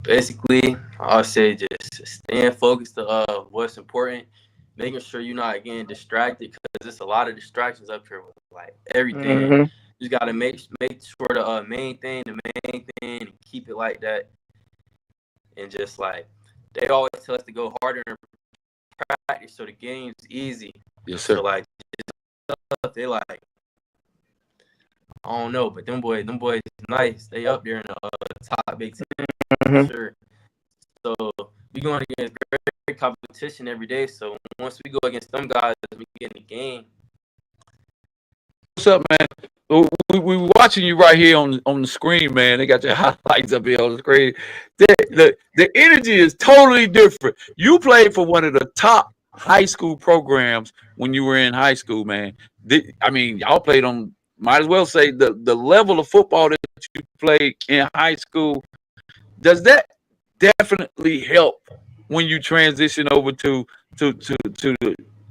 Basically, I'll say just staying focused to what's important, making sure you're not getting distracted, because there's a lot of distractions up here with like everything. You just gotta make sure the main thing, and keep it like that. And just like they always tell us to go harder in practice, so the game's easy. Yes, sir. So like they like, I don't know, but them boys nice. They up there in the top Big Ten. Sure. So we going against great competition every day. So once we go against them guys, we get in the game. What's up, man? We watching you right here on the screen, man. They got your highlights up here on the screen. The energy is totally different. You played for one of the top high school programs when you were in high school, man. Y'all played on, might as well say, the level of football that you played in high school. Does that definitely help when you transition over to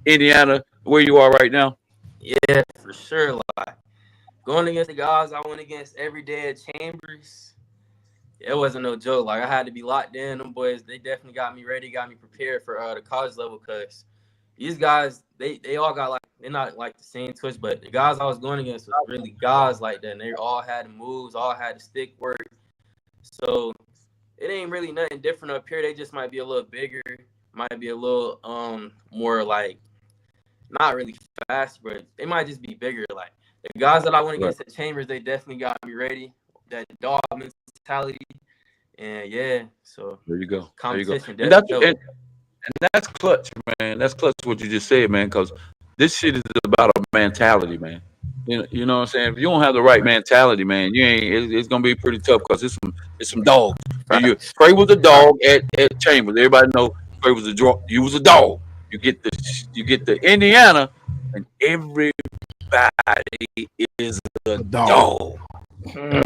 Indiana, where you are right now? Yeah, for sure. Like going against the guys I went against every day at Chambers, it wasn't no joke. Like I had to be locked in. Them boys, they definitely got me ready, got me prepared for the college level, because these guys, they all got they're not like the same twitch, but the guys I was going against was really guys like that, and they all had moves, all had stick work. So it ain't really nothing different up here. They just might be a little bigger, might be a little more like not really fast, but they might just be bigger. Like the guys that I went against at Chambers, they definitely got me ready. That dog mentality, and yeah. So there you go. Competition. There you go. And that's clutch, man. That's clutch what you just said, man, because this shit is about a mentality, man. You know what I'm saying? If you don't have the right mentality, man, you ain't. It's gonna be pretty tough because it's some dogs. Trey was a dog at Chambers. Everybody know Trey was a dog. You was a dog. You get the Indiana, and everybody is a dog. Everybody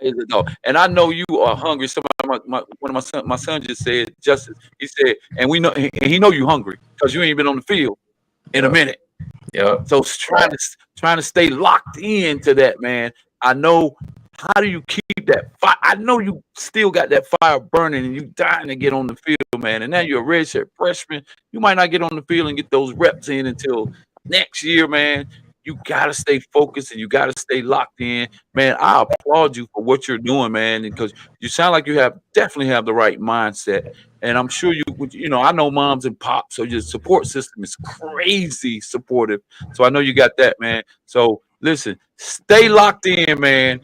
is a dog. And I know you are hungry. Somebody, one of my son just said, Justice. He said, and we know, and he know you hungry because you ain't been on the field in a minute. Yeah. So trying to stay locked into that, man. I know. How do you keep that fire? I know you still got that fire burning and you dying to get on the field, man. And now you're a redshirt freshman. You might not get on the field and get those reps in until next year, man. You gotta stay focused and you gotta stay locked in, man. I applaud you for what you're doing, man, because you sound like you definitely have the right mindset. And I'm sure I know moms and pops, so your support system is crazy supportive. So I know you got that, man. So listen, stay locked in, man.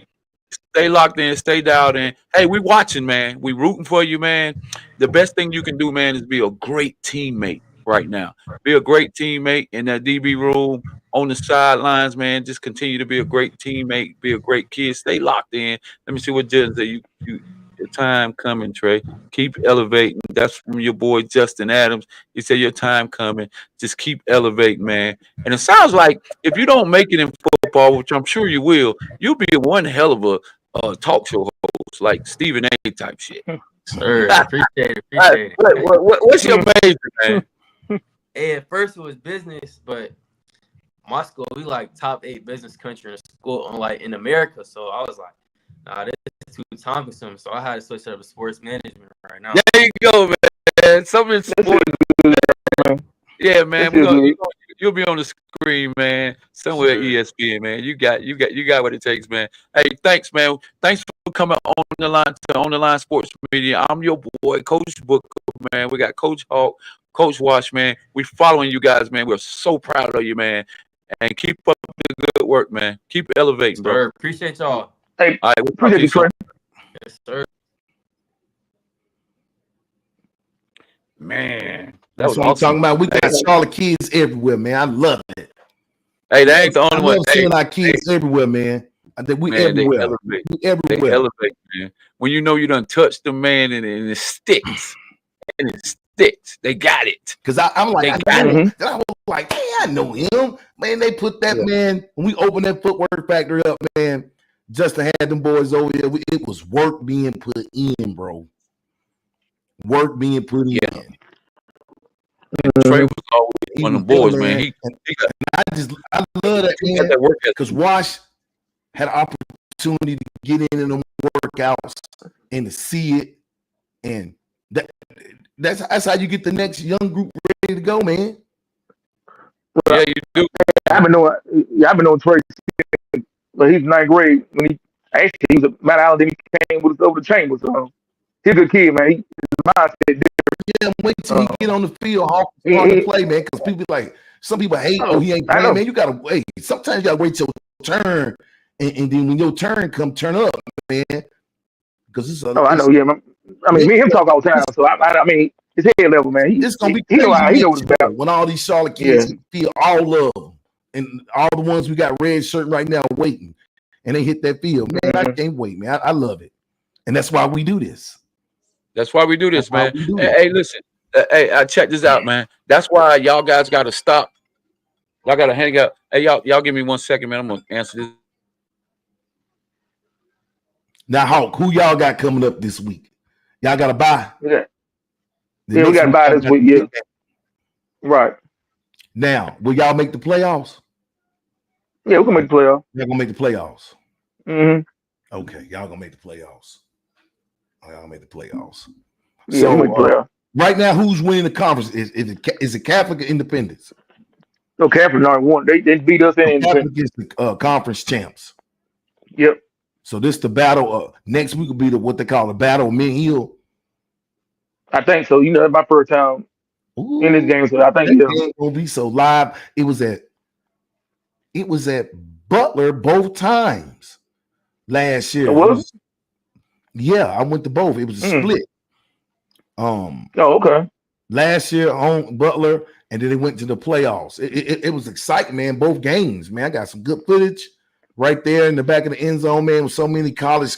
Stay locked in, stay dialed in. Hey, we watching, man. We rooting for you, man. The best thing you can do, man, is be a great teammate right now. Be a great teammate in that DB room, on the sidelines, man. Just continue to be a great teammate, be a great kid. Stay locked in. Let me see what Justin said. Your time coming, Trey. Keep elevating. That's from your boy Justin Adams. He said your time coming. Just keep elevating, man. And it sounds like if you don't make it in football, which I'm sure you will, you'll be one hell of a talk show host, like Stephen A. type shit. Sir, appreciate it. What's your major, man? Hey, at first it was business, but my school, we like top 8 business country in school, like in America. So I was like, nah, this is too time consuming. So I had to switch up to sports management right now. There you go, man. Something sports. Yeah, man. You'll be on the screen, man. Somewhere at ESPN, man. You got what it takes, man. Hey, thanks, man. Thanks for coming on the line Sports Media. I'm your boy, Coach Booker, man. We got Coach Hawk, Coach Wash, man. We following you guys, man. We're so proud of you, man. And keep up the good work, man. Keep elevating, bro. Sir, appreciate y'all. Hey, all right, appreciate you, Trey. Yes, sir. Man, that's what I'm talking about. We got Charlotte kids everywhere, man. I love it. Hey, that ain't the only one. Seeing our kids everywhere, man. We everywhere. We everywhere. They elevate, man. When you know you done touched the man and it sticks. And it sticks. They got it. Because I'm like, I was like, hey, I know him. Man, they put that man, when we opened that footwork factory up, man, just to have them boys over here, it was work being put in, bro. Work being put in. Trey was always one of the boys, man. I love that, man, because Wash had an opportunity to get in them workouts and to see it, and that's how you get the next young group ready to go, man. Yeah, you do. I've been knowing Trey, but he's 9th grade when he was a Mount Allen, then he came with us over the Chambers. So he's a good kid, man. His mindset different. Yeah, wait till he get on the field, hard to play, man. Because people some people hate, he ain't playing, man. You gotta wait. Sometimes you gotta wait your turn, and then when your turn come, turn up, man. Because it's I know, yeah. I mean, me and him talk all the time. So I mean, his head level, man. It's gonna be crazy. He knows about when all these Charlotte kids feel all love, and all the ones we got red shirt right now waiting, and they hit that field, man. I can't wait, man. I love it, and that's why we do this. That's why we do this, man. Hey, listen. Hey, check this out, man. That's why y'all guys got to stop. Y'all got to hang up. Hey, y'all give me 1 second, man. I'm going to answer this. Now, Hawk, who y'all got coming up this week? Y'all got to buy? Yeah, we got to buy this week, yeah. Right. Now, will y'all make the playoffs? Yeah, we can make the playoffs. Y'all going to make the playoffs? Mm-hmm. Okay, y'all going to make the playoffs. Y'all make the playoffs. Yeah, so, right now, who's winning the conference? Is it Catholic or Independence? No, Catholic already won. They beat us in Catholic is the conference champs. Yep. So this the battle. Next week will be what they call the battle of Mint Hill. I think so. You know, that's my first time in this game, so I think it's gonna be so live. It was at Butler both times last year. Was it? Yeah, I went to both. It was a split. Oh, okay. last year on Butler, and then they went to the playoffs. It was exciting, man. Both games, man. I got some good footage right there in the back of the end zone, man. With so many college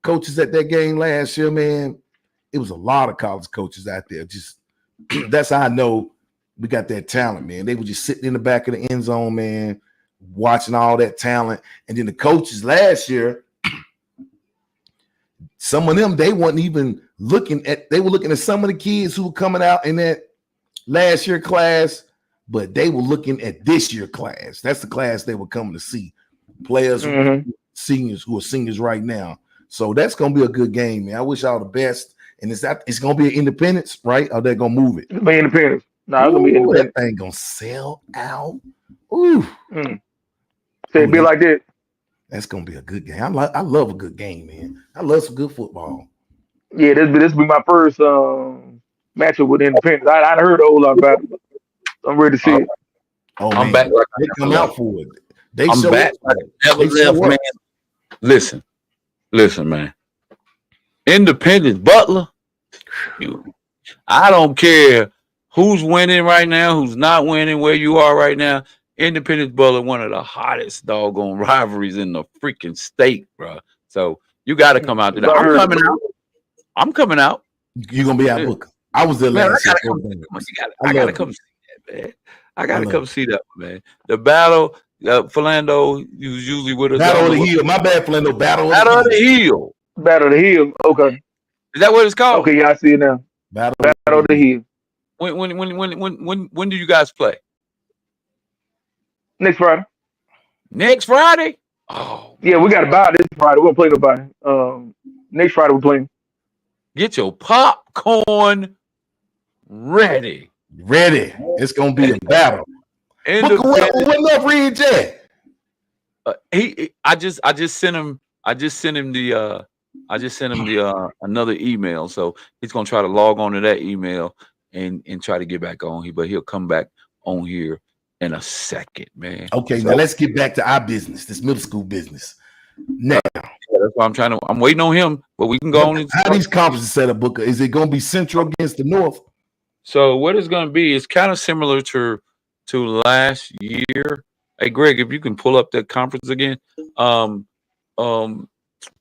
coaches at that game last year, man. It was a lot of college coaches out there. Just that's how I know we got that talent, man. They were just sitting in the back of the end zone, man, watching all that talent. And then the coaches last year, some of them, they weren't even looking at, they were looking at some of the kids who were coming out in that last year class, but they were looking at this year class. That's the class they were coming to see. Players, who are seniors right now. So that's going to be a good game, man. I wish all the best. And it's going to be an Independence, right? Or they're going to move it? It's be Independence. No, it's going to be Independence. That thing going to sell out. Ooh. Say it be like that. That's going to be a good game. I love a good game, man. I love some good football. Yeah, this be my first matchup with Independence. I heard a whole lot about it. I'm ready to see it. Oh, I'm man. back. Like they come out for it. I'm back. Never left, man. Listen, man. Independence, Butler. I don't care who's winning right now, who's not winning, where you are right now. Independence, Butler, one of the hottest doggone rivalries in the freaking state, bro. So you got to come out there. I'm coming out. You're gonna be out, Booker. I was there last year. I gotta come see that, man. I gotta come see that, man. The battle. Philando, who's usually with us. Battle of the Hill. My bad, Philando. Battle of the Hill. Battle of the Hill. Okay. Is that what it's called? Okay, yeah, I see it now. Battle of the Hill. When do you guys play? Next Friday. Next Friday? Oh. Yeah, we got to buy this Friday. We're going to play nobody. Next Friday we're playing. Get your popcorn ready. Ready. It's going to be a battle. What enough Ridge at? I just sent him the another email, so he's gonna try to log on to that email and try to get back on here, but he'll come back on here in a second, man. Okay, so now let's get back to our business, this middle school business. Now, that's why I'm waiting on him, but we can go on. How these conferences set up, Booker? Is it gonna be Central against the North? So what it's gonna be is kind of similar to last year. Hey Greg, if you can pull up that conference again, pull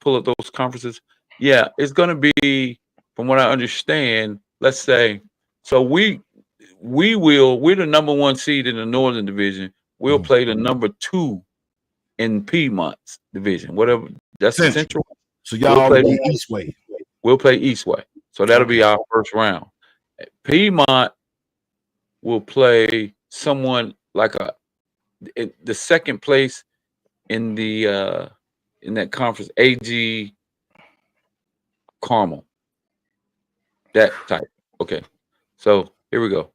up those conferences. Yeah, it's gonna be, from what I understand, let's say, so we're the number 1 seed in the Northern Division. We'll play the number 2 in Piedmont's division, whatever. That's Central. So y'all play Eastway. We'll play Eastway. So that'll be our first round. Piedmont will play someone like the second place in the in that conference, AG Carmel. That type. Okay. So here we go.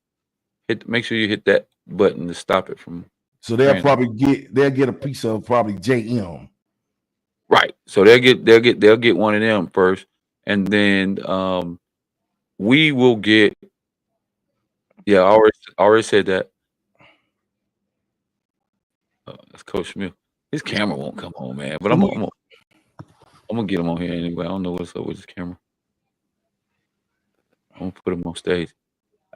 Make sure you hit that button to stop it from. So they'll probably get a piece of probably JM. Right. So they'll get one of them first, and then we will get. Yeah, I already said that. That's Coach Smith. His camera won't come on, man. But I'm gonna get him on here anyway. I don't know what's up with his camera. I'm gonna put him on stage.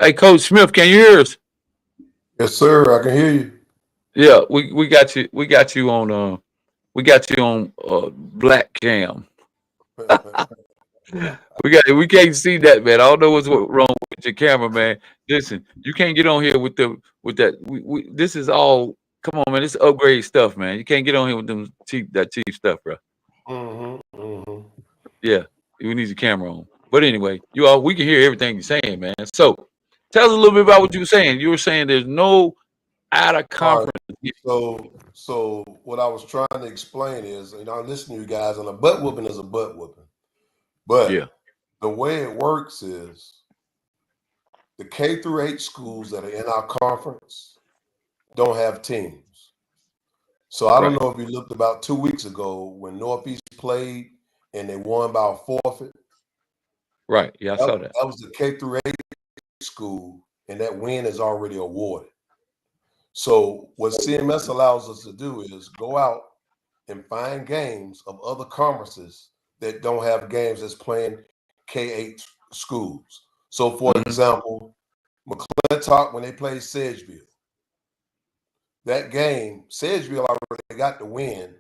Hey, Coach Smith, can you hear us? Yes, sir. I can hear you. Yeah, we got you. We got you on. Black cam. We can't see that, man. I don't know what's wrong with your camera, man. Listen, you can't get on here with that. This is all. Come on, man. This is upgrade stuff, man. You can't get on here with that cheap stuff, bro. Yeah, we need your camera on. But anyway, we can hear everything you're saying, man. So tell us a little bit about what you were saying. You were saying there's no out of conference. So what I was trying to explain is, I listen to you guys, and a butt whooping is a butt whooping. But the way it works is the K through 8 schools that are in our conference don't have teams. So I don't know if you looked about 2 weeks ago when Northeast played and they won by a forfeit. Right. Yeah, I saw that. That was the K through 8 school, and that win is already awarded. So what CMS allows us to do is go out and find games of other conferences that don't have games that's playing K8 schools. So for example, McClintock, when they played Sedgeville, that game, Sedgeville already got the win,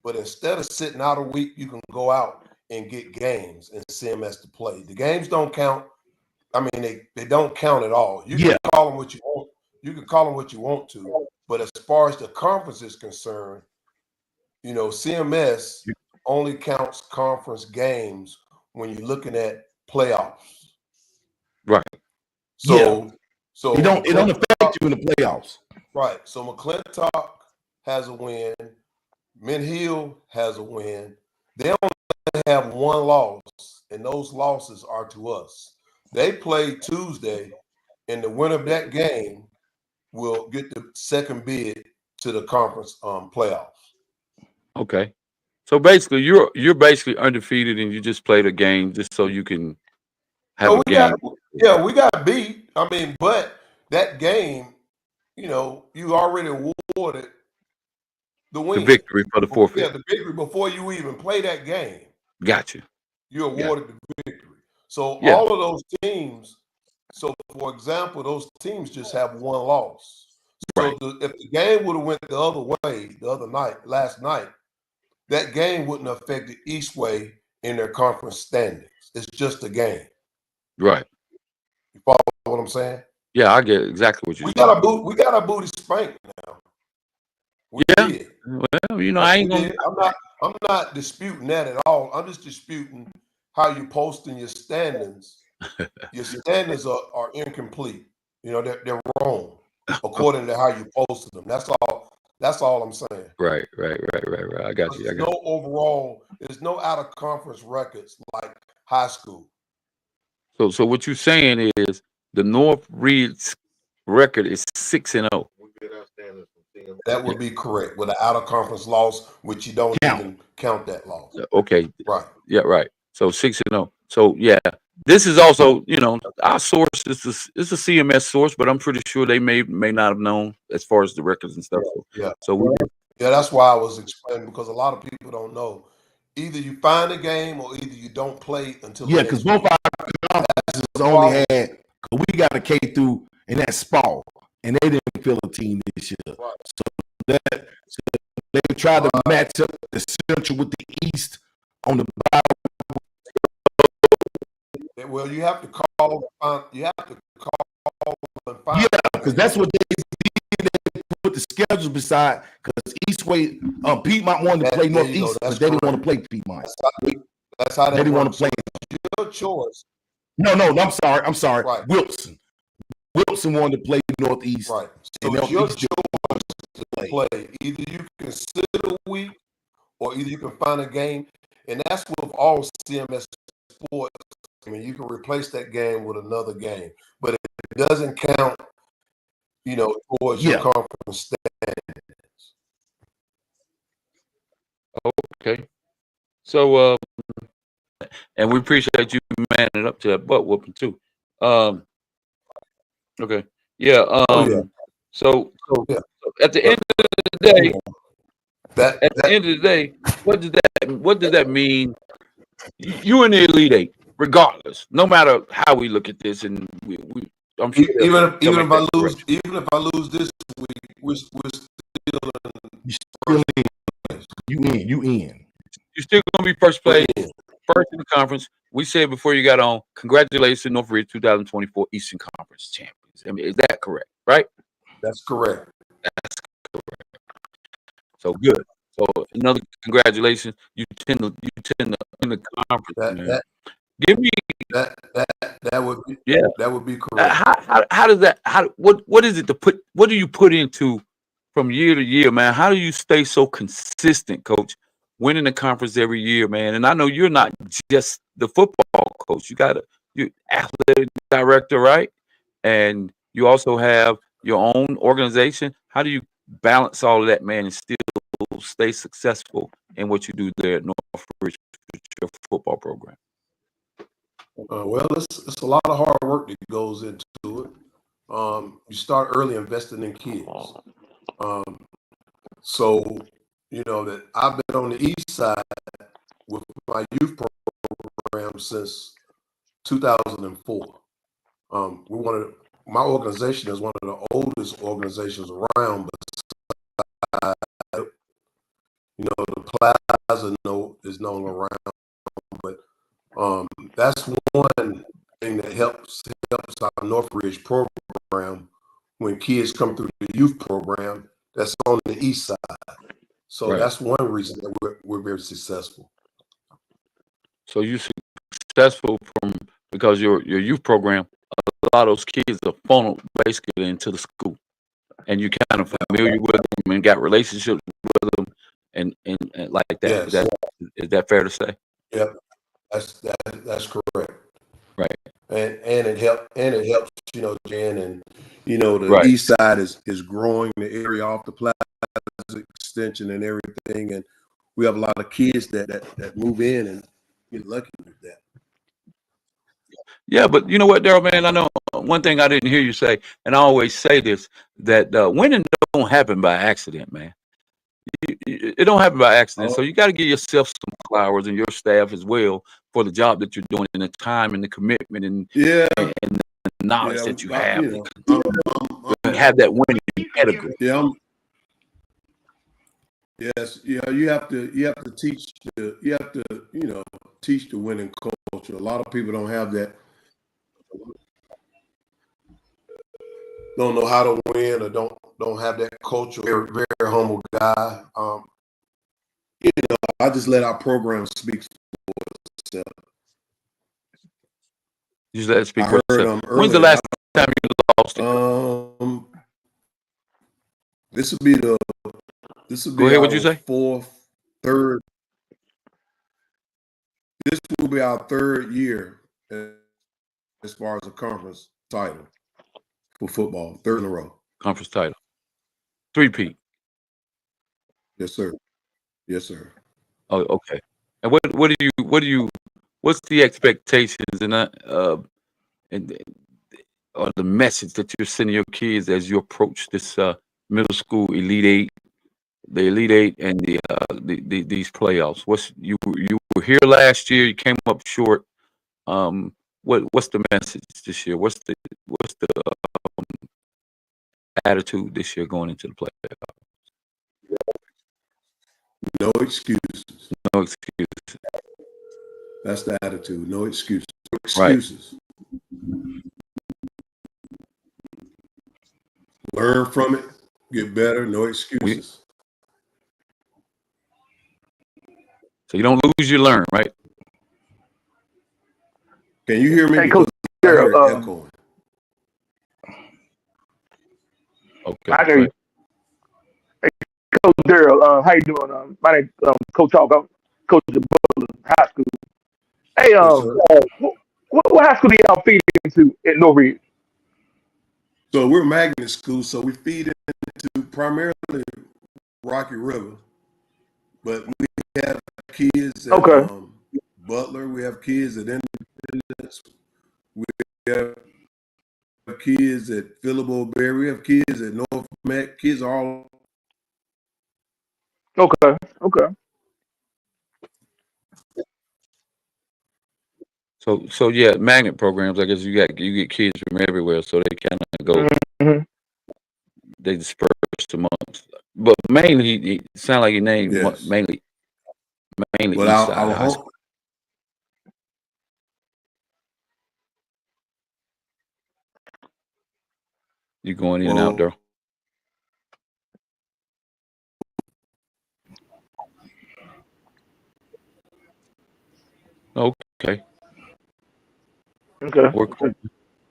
but instead of sitting out a week, you can go out and get games in CMS to play. The games don't count. I mean, they don't count at all. You can call them what you want. You can call them what you want to, but as far as the conference is concerned, you know, CMS only counts conference games when you're looking at playoffs. Right. So it don't affect you in the playoffs. Right. So McClintock has a win. Mint Hill has a win. They only have one loss, and those losses are to us. They play Tuesday, and the winner of that game will get the second bid to the conference playoffs. Okay. So basically, you're basically undefeated, and you just played a game just so you can have a game. We got beat. I mean, but that game, you know, you already awarded the win. The victory for the forfeit. Yeah, the victory before you even play that game. Gotcha. You awarded the victory. So all of those teams, so for example, those teams just have one loss. So if the game would have went the other way last night, that game wouldn't have affected Eastway in their conference standings. It's just a game. Right. You follow what I'm saying? Yeah, I get exactly what you're saying. We got our booty spanked now. We did. Well, you know, I ain't gonna. I'm not disputing that at all. I'm just disputing how you posting your standings. Your standings are incomplete. You know, they're wrong according to how you posted them. That's all I'm saying. Right. I got you. There's no out of conference records like high school. So what you're saying is the North Reed's record is 6-0. That would be correct with an out of conference loss, which you don't even count that loss. Okay. Right. Yeah. Right. So 6-0. So yeah, this is also, you know, our source is a CMS source, but I'm pretty sure they may not have known as far as the records and stuff. Yeah. So that's why I was explaining, because a lot of people don't know. Either you find a game or either you don't play until because both our conferences only had, we got a K through and that's Spall, and they didn't fill a team this year. Right. So they tried to match up the Central with the East on the bye. Well, you have to call. And find. Yeah, because that's what they did. They put the schedule beside, because Eastway, Piedmont wanted to play Northeast, but they didn't want to play Piedmont. That's how they didn't want to play. Your choice. No, I'm sorry. Right. Wilson wanted to play Northeast. Right. So it's your choice to play. Either you can sit a week, or either you can find a game, and that's with all CMS sports. I mean, you can replace that game with another game, but it doesn't count, you know, towards your conference standings. Okay. So, and we appreciate you manning up to that butt whooping too. Okay. Yeah. So at the end of the day, end of the day, what does that mean? You in the Elite Eight, regardless, no matter how we look at this, and I'm sure even if I lose this week, we're still you in. You're still gonna be first place, first in the conference. We said before you got on, congratulations, North Reed 2024 Eastern Conference champions. I mean, is that correct? Right? That's correct. That's correct. So good. So another congratulations. You tend to in the conference. Give me that would be that would be correct. How does that? What is it to put? What do you put into from year to year, man? How do you stay so consistent, Coach? Winning the conference every year, man. And I know you're not just the football coach. You're athletic director, right? And you also have your own organization. How do you balance all of that, man, and still stay successful in what you do there at Northridge with your football program? Well, it's a lot of hard work that goes into it. You start early investing in kids. So, you know, that I've been on the east side with my youth program since 2004. We're my organization is one of the oldest organizations around. But the plaza is no longer around. But that's one thing that helps our Northridge program when kids come through the youth program. That's on the east side. So that's one reason that we're very successful. So you're successful because your youth program, a lot of those kids are funneled basically into the school, and you kind of familiar with them and got relationships with them, and like that. Yes. Is that fair to say? Yep, that's correct. Right. And it helps, Jen, and the east side is growing, the area off the plaza extension and everything, and we have a lot of kids that move in and get lucky with that. Yeah, but you know what, Daryl, man, I know one thing I didn't hear you say, and I always say this, that winning don't happen by accident, man. It don't happen by accident. So you got to give yourself some flowers and your staff as well for the job that you're doing and the time and the commitment and the knowledge that you have. You have that winning pedigree. Yeah. Yes. You have to teach teach the winning culture. A lot of people don't have that. Don't know how to win or don't have that culture. Very, very humble guy. I just let our program speak for itself. You just let it speak for itself. When's the last time you lost it? This will be Go ahead, what'd you say? Third. This will be our third year as far as a conference title for football, third in a row. Conference title. 3-peat. Yes, sir. Yes, sir. Oh, okay. And what's the expectations and or the message that you're sending your kids as you approach this middle school Elite Eight, the Elite Eight, and these playoffs? You were here last year. You came up short. What's the message this year? What's the attitude this year going into the playoffs? No excuses. No excuses. That's the attitude. No excuses. No excuses. Right. Learn from it. Get better. No excuses. So you don't lose, you learn, right? Can you hear me? Hey, Coach echoing. Okay. I hear you. Hey, Coach Daryl, how you doing? My name is Coach Hawk. I'm coach at Butler High School. Hey, what high school do y'all feed into at Northridge? So we're magnet school, so we feed into primarily Rocky River, but we have kids at Butler. We have kids at Independence. We have kids at Phillip Berry. We have kids at North Mac. Kids are all. Okay. So yeah, magnet programs. I guess you get kids from everywhere, so they kind of go. Mm-hmm. They disperse amongst, but mainly it sound like your name mainly. But our home. You going in and out there? Okay.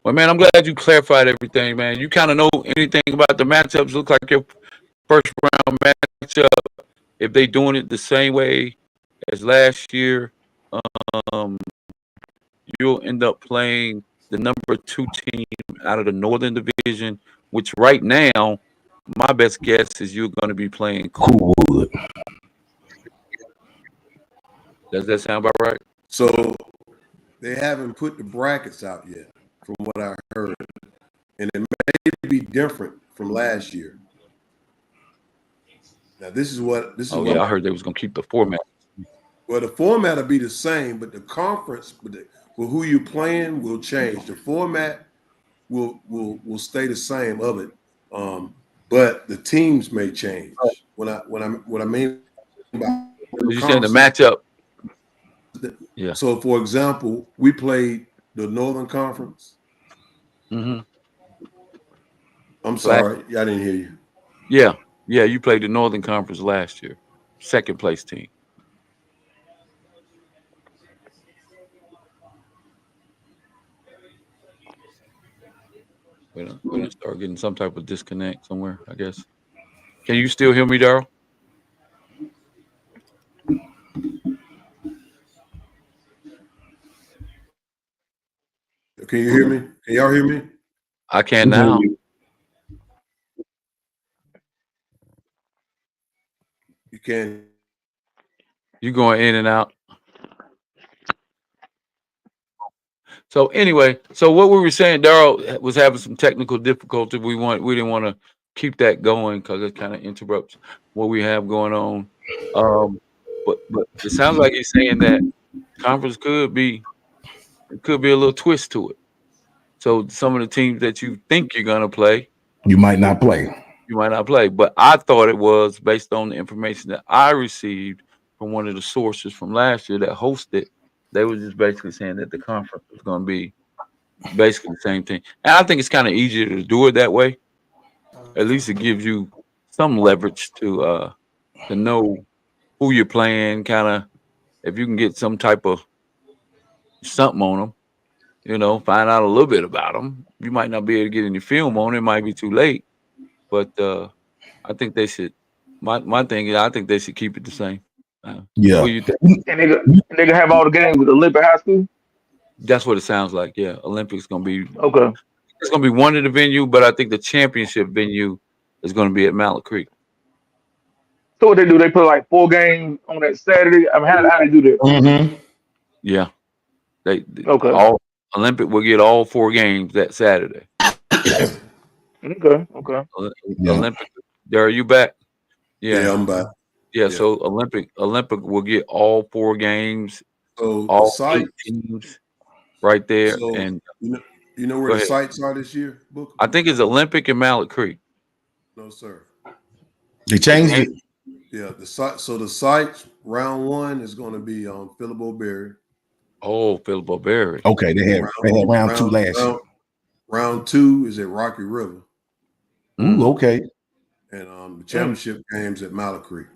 Well, man, I'm glad you clarified everything, man. You kind of know anything about the matchups. Look like your first round matchup. If they doing it the same way as last year, you'll end up playing the number 2 team out of the Northern Division, which right now, my best guess is you're going to be playing Coolwood. Does that sound about right? So they haven't put the brackets out yet, from what I heard, and it may be different from last year. Now this is what I heard they was going to keep the format. Well, the format will be the same, but the conference with who you playing will change. The format will stay the same of it. But the teams may change. What I mean by you saying the matchup. Yeah. So for example, we played the Northern Conference. Mm-hmm. I'm sorry, I didn't hear you. Yeah, you played the Northern Conference last year, second place team. We're gonna start getting some type of disconnect somewhere, I guess. Can you still hear me, Daryl? Can you hear me? Can y'all hear me? I can now. You can. You going in and out. So anyway, so what we were saying, Daryl was having some technical difficulty. We didn't want to keep that going because it kind of interrupts what we have going on. But it sounds like he's saying that conference could be a little twist to it. So some of the teams that you think you're gonna play, you might not play. You might not play. But I thought it was based on the information that I received from one of the sources from last year that hosted. They were just basically saying that the conference was going to be basically the same thing. And I think it's kind of easier to do it that way. At least it gives you some leverage to know who you're playing, kind of if you can get some type of something on them, find out a little bit about them. You might not be able to get any film on it. It might be too late. But I think they should. My thing is, I think they should keep it the same. Yeah. What do you think? And they gonna have all the games with Olympic High School. That's what it sounds like. Yeah, Olympics gonna be okay. It's gonna be one of the venue, but I think the championship venue is gonna be at Mallard Creek. So what they do? They put like 4 games on that Saturday. I mean, how they do that? Mm-hmm. Yeah, they okay. All Olympic will get all 4 games that Saturday. Okay. Olympic. There, are you back? Yeah, I'm back. Yeah, so Olympic will get all 4 games. So all the 8 teams right there. So, and you know where the sites are this year, Booker? I think it's Olympic and Mallard Creek. No, sir. They changed it. Yeah, the site. So the sites round 1 is going to be on Philip O'Berry. Oh, Philip O'Berry. Okay, they had round 2 last year. Round 2 is at Rocky River. Ooh, okay. And the championship games at Mallard Creek.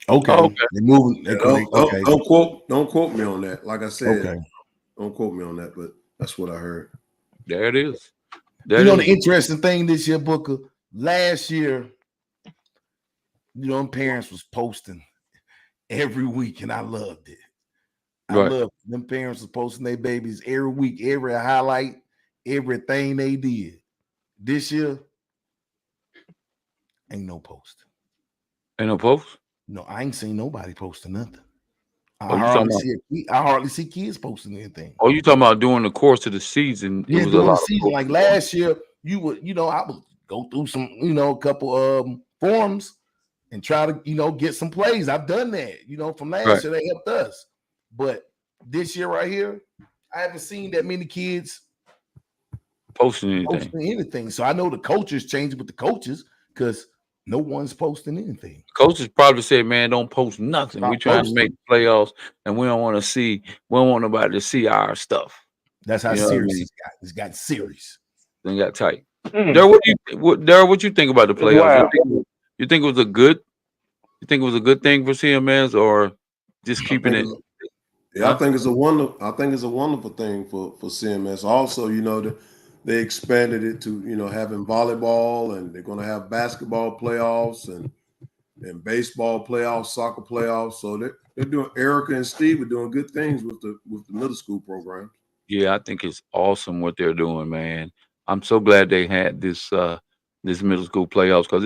Okay. They're moving. Don't quote me on that. Like I said, don't quote me on that, but that's what I heard. There it is. The interesting thing this year, Booker, last year, parents was posting every week, and I loved it. I loved it. Them parents was posting their babies every week, every highlight, everything they did. This year, ain't no post. Ain't no post? No, I ain't seen nobody posting nothing. I hardly see kids posting anything. Oh, you talking about during the course of the season? Yeah, during the season. Like last year, you would, I would go through some, a couple forums and try to, get some plays. I've done that, from last year. They helped us. But this year right here, I haven't seen that many kids posting anything. So I know the coaches changing with the coaches because no one's posting anything. Coaches probably said, "Man, don't post nothing. We're trying to make playoffs, and we don't want nobody to see our stuff." That's how serious it's got serious. Then got tight. Daryl, what you think about the playoffs? Wow. You think it was a good? You think it was a good thing for CMS, or just keeping it? Yeah, I think it's a wonderful thing for CMS. Also, they expanded it to having volleyball, and they're going to have basketball playoffs and baseball playoffs, soccer playoffs. So they're doing. Erica and Steve are doing good things with the middle school program. Yeah, I think it's awesome what they're doing, man. I'm so glad they had this middle school playoffs because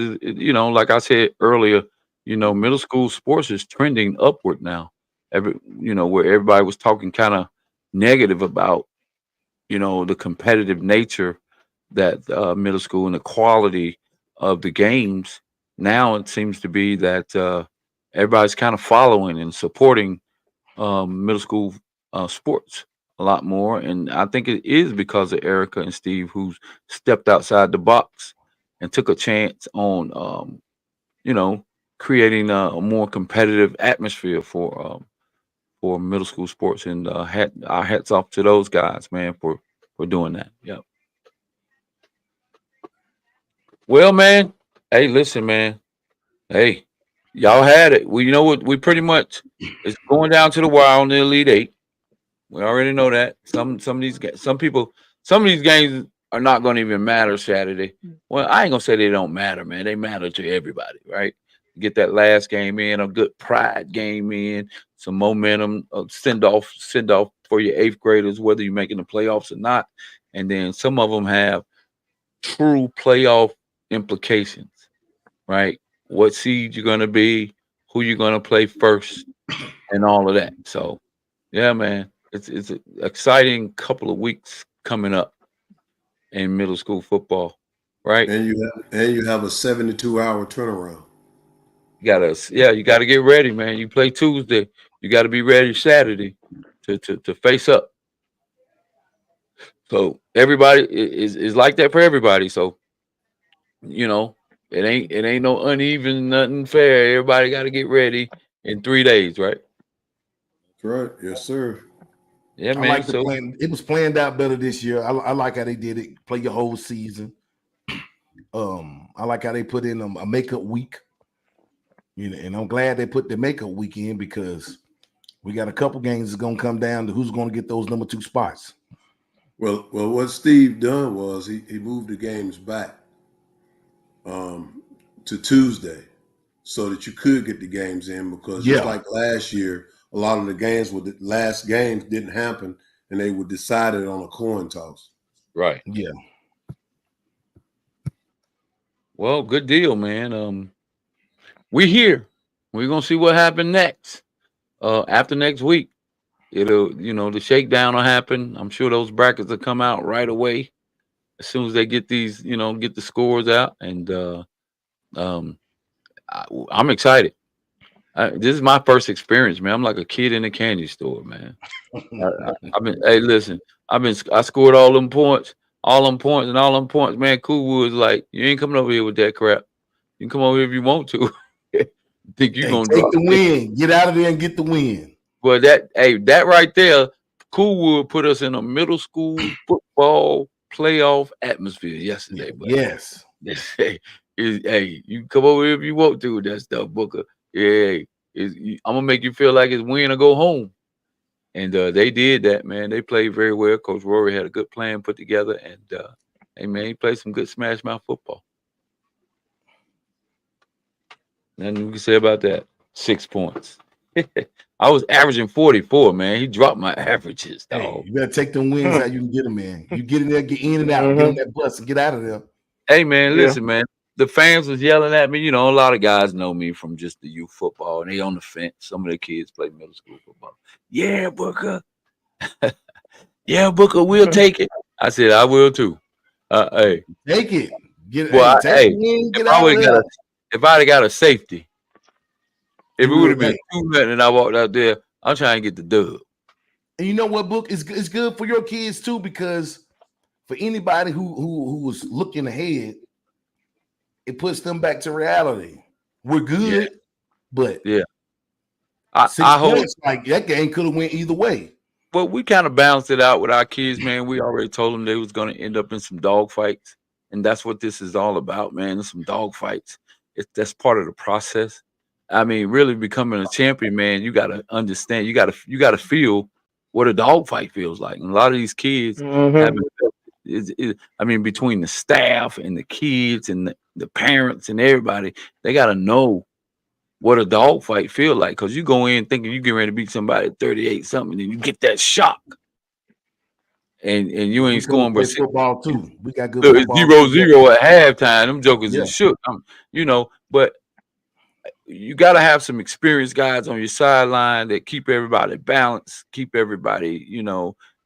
like I said earlier, middle school sports is trending upward now. Where everybody was talking kind of negative about the competitive nature that middle school and the quality of the games. Now it seems to be that everybody's kind of following and supporting middle school sports. a lot more, and I think it is because of Erica and Steve, who's stepped outside the box and took a chance on, you know, creating a more competitive atmosphere for middle school sports. And our hats off to those guys, man, for doing that. Yep. Well, man, hey, listen, man, hey, y'all had it. We, you know what, we pretty much, it's going down to the wire on the Elite Eight. We already know that. Some of these some of these games are not going to even matter Saturday. Well, I ain't gonna say they don't matter, man. They matter to everybody, right? Get that last game in, a good pride game in, some momentum, send off for your 8th graders, whether you're making the playoffs or not. And then some of them have true playoff implications, right? What seed you're gonna be, who you're gonna play first, and all of that. So, yeah, man. It's an exciting couple of weeks coming up in middle school football, right? And you have a 72-hour turnaround. You gotta get ready, man. You play Tuesday, you got to be ready Saturday to face up. So everybody is like that for everybody. So you know it ain't no uneven, nothing fair. Everybody got to get ready in 3 days, right? That's right. Yes, sir. Yeah, man. I like the plan. It was planned out better this year. I like how they did it. Play your whole season. I like how they put in a makeup week. You know, and I'm glad they put the makeup week in because we got a couple games that's gonna come down to who's gonna get those number 2 spots. Well, what Steve done was he moved the games back to Tuesday so that you could get the games in because just like last year, a lot of the games with the last games didn't happen and they were decided on a coin toss. Right. Yeah. Well, good deal, man. We here. We're gonna see what happened next. After next week, it'll, the shakedown will happen. I'm sure those brackets will come out right away as soon as they get these, get the scores out. And I'm excited. This is my first experience, man. I'm like a kid in a candy store, man. Hey, listen, I scored all them points, man. Coolwood's like, you ain't coming over here with that crap. You can come over here if you want to. Think you're gonna take the win, get out of there and get the win. Well, that right there, Coolwood put us in a middle school football playoff atmosphere yesterday. Yes. Hey, you can come over here if you want to with that stuff, Booker. Yeah, I'm gonna make you feel like it's win or go home. And they did that, man. They played very well. Coach Rory had a good plan put together, and hey, man, he played some good smash mouth football. Nothing we can say about that. 6 points. I was averaging 44, man. He dropped my averages, dog. Hey, you better take them wins out you can get them in. You get in there, get in and out, get on that bus and get out of there. Hey, man, listen, man. The fans was yelling at me. A lot of guys know me from just the youth football, and they on the fence. Some of the kids play middle school football. Yeah, Booker. Yeah, Booker, we'll take it. I said, I will too. Hey. Take it. Get well, it. If I'd have got a safety, if it would have been 2-0 and I walked out there, I'm trying to get the dub. And you know what, Book? It's good for your kids too, because for anybody who was looking ahead, it puts them back to reality. We're good, but I hope like that game could have went either way. Well, we kind of balanced it out with our kids, man. We already told them they was going to end up in some dog fights, and that's what this is all about, man. Some dog fights. That's part of the process. I mean, really becoming a champion, man, you got to understand. You got to feel what a dog fight feels like. And a lot of these kids between the staff and the kids and the parents and everybody, they got to know what a dog fight feel like, because you go in thinking you get ready to beat somebody at 38 something, and you get that shock, and you ain't scoring. But football too. We got good. It's 0-0 at halftime. Them jokers are shook. But you got to have some experienced guys on your sideline that keep everybody balanced, keep everybody,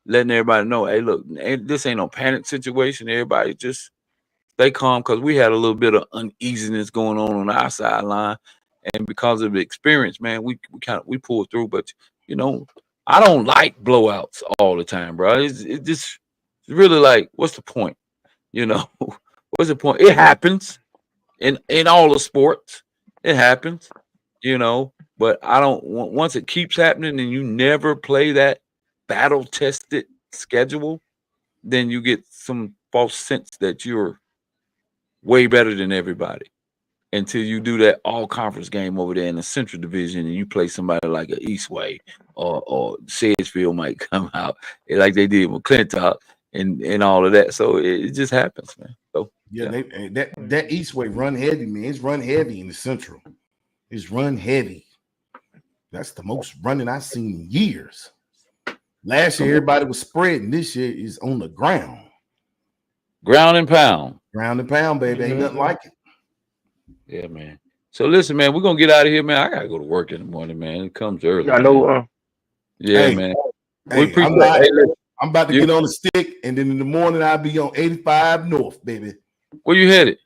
letting everybody know, hey, look, this ain't no panic situation. Everybody just stay calm, because we had a little bit of uneasiness going on our sideline. And because of the experience, man, we pulled through. But I don't like blowouts all the time, bro. It just really like, what's the point? You know, what's the point? It happens in all the sports. It happens, you know. But I don't. Once it keeps happening and you never play that battle tested schedule, then you get some false sense that you're way better than everybody until you do that all conference game over there in the Central Division and you play somebody like a Eastway or Sedgefield might come out like they did with Clinton and all of that. So it just happens, man. So yeah. That Eastway run heavy, man. It's run heavy in the Central. It's run heavy. That's the most running I've seen in years. Last year, everybody was spreading. This year is on the ground. Ground and pound. Ground and pound, baby. Ain't nothing like it. Yeah, man. So listen, man, we're gonna get out of here, man. I gotta go to work in the morning, man. It comes early. I know. Yeah, hey, man. Hey, I'm about to get on the stick, and then in the morning I'll be on 85 North, baby. Where you headed?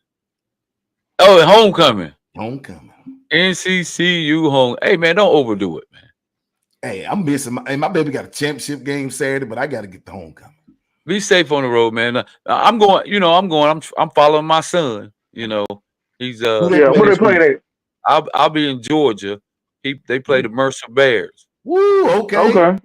Oh, at homecoming. Homecoming. NCCU home. Hey, man, don't overdo it, man. Hey, I'm missing my baby got a championship game Saturday, but I got to get the homecoming. Be safe on the road, man. I'm going. You know, I'm following my son. You know, he's where they playing at? I'll be in Georgia. They play the Mercer Bears. Woo. Okay.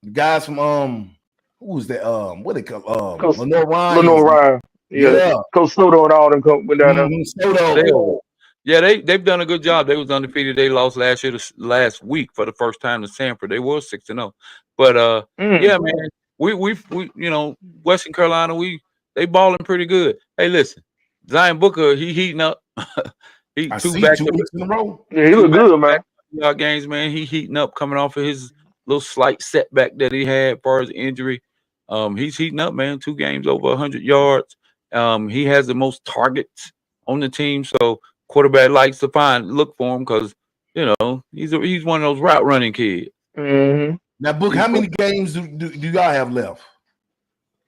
The guys from who was that? What they call Lenore Ryan. Lenore Ryan. Yeah. Coach Soto and all them went down there. Soto. Yeah, they've done a good job. They was undefeated. They lost last week for the first time to Sanford. They were 6-0. But yeah, man, we you know, Western Carolina, they balling pretty good. Hey, listen, Zion Booker, he heating up. He 2 weeks in a row. Yeah, he look good, man. Games, man. He heating up, coming off of his little slight setback that he had as far as injury. He's heating up, man. 2 games over 100 yards. He has the most targets on the team, so quarterback likes to look for him because you know he's one of those route running kids. Mm-hmm. Now, Book, how many games do y'all have left?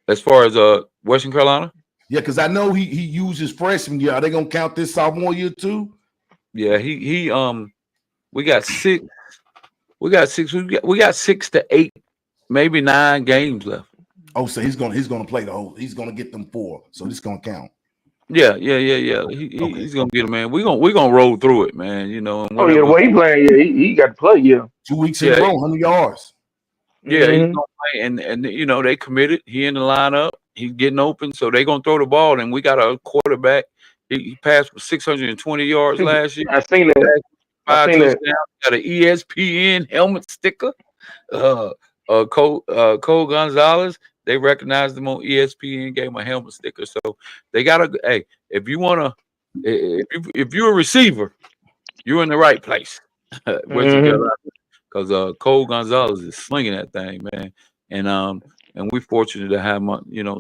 As far as Western Carolina? Yeah, because I know he used his freshman year. Are they gonna count this sophomore year too? Yeah, we got 6. We got 6 to 8, maybe 9 games left. Oh, so he's gonna play the whole. He's gonna get them 4. So this gonna count. Yeah. He's gonna get it, man. We're gonna roll through it, man. You know. Oh yeah, well he playing. Yeah, he got to play. Yeah, 2 weeks in a row, 100 yards. Yeah, he's gonna play, and you know they committed. He in the lineup. He's getting open, so they're gonna throw the ball. And we got a quarterback. He passed for 620 yards last year. I seen that. 5 touchdowns. Got an ESPN helmet sticker. Cole Gonzalez. They recognized him on ESPN, gave him a helmet sticker. So they got to. Hey, if if you're a receiver, you're in the right place. Because Cole Gonzalez is slinging that thing, man. And we're fortunate to have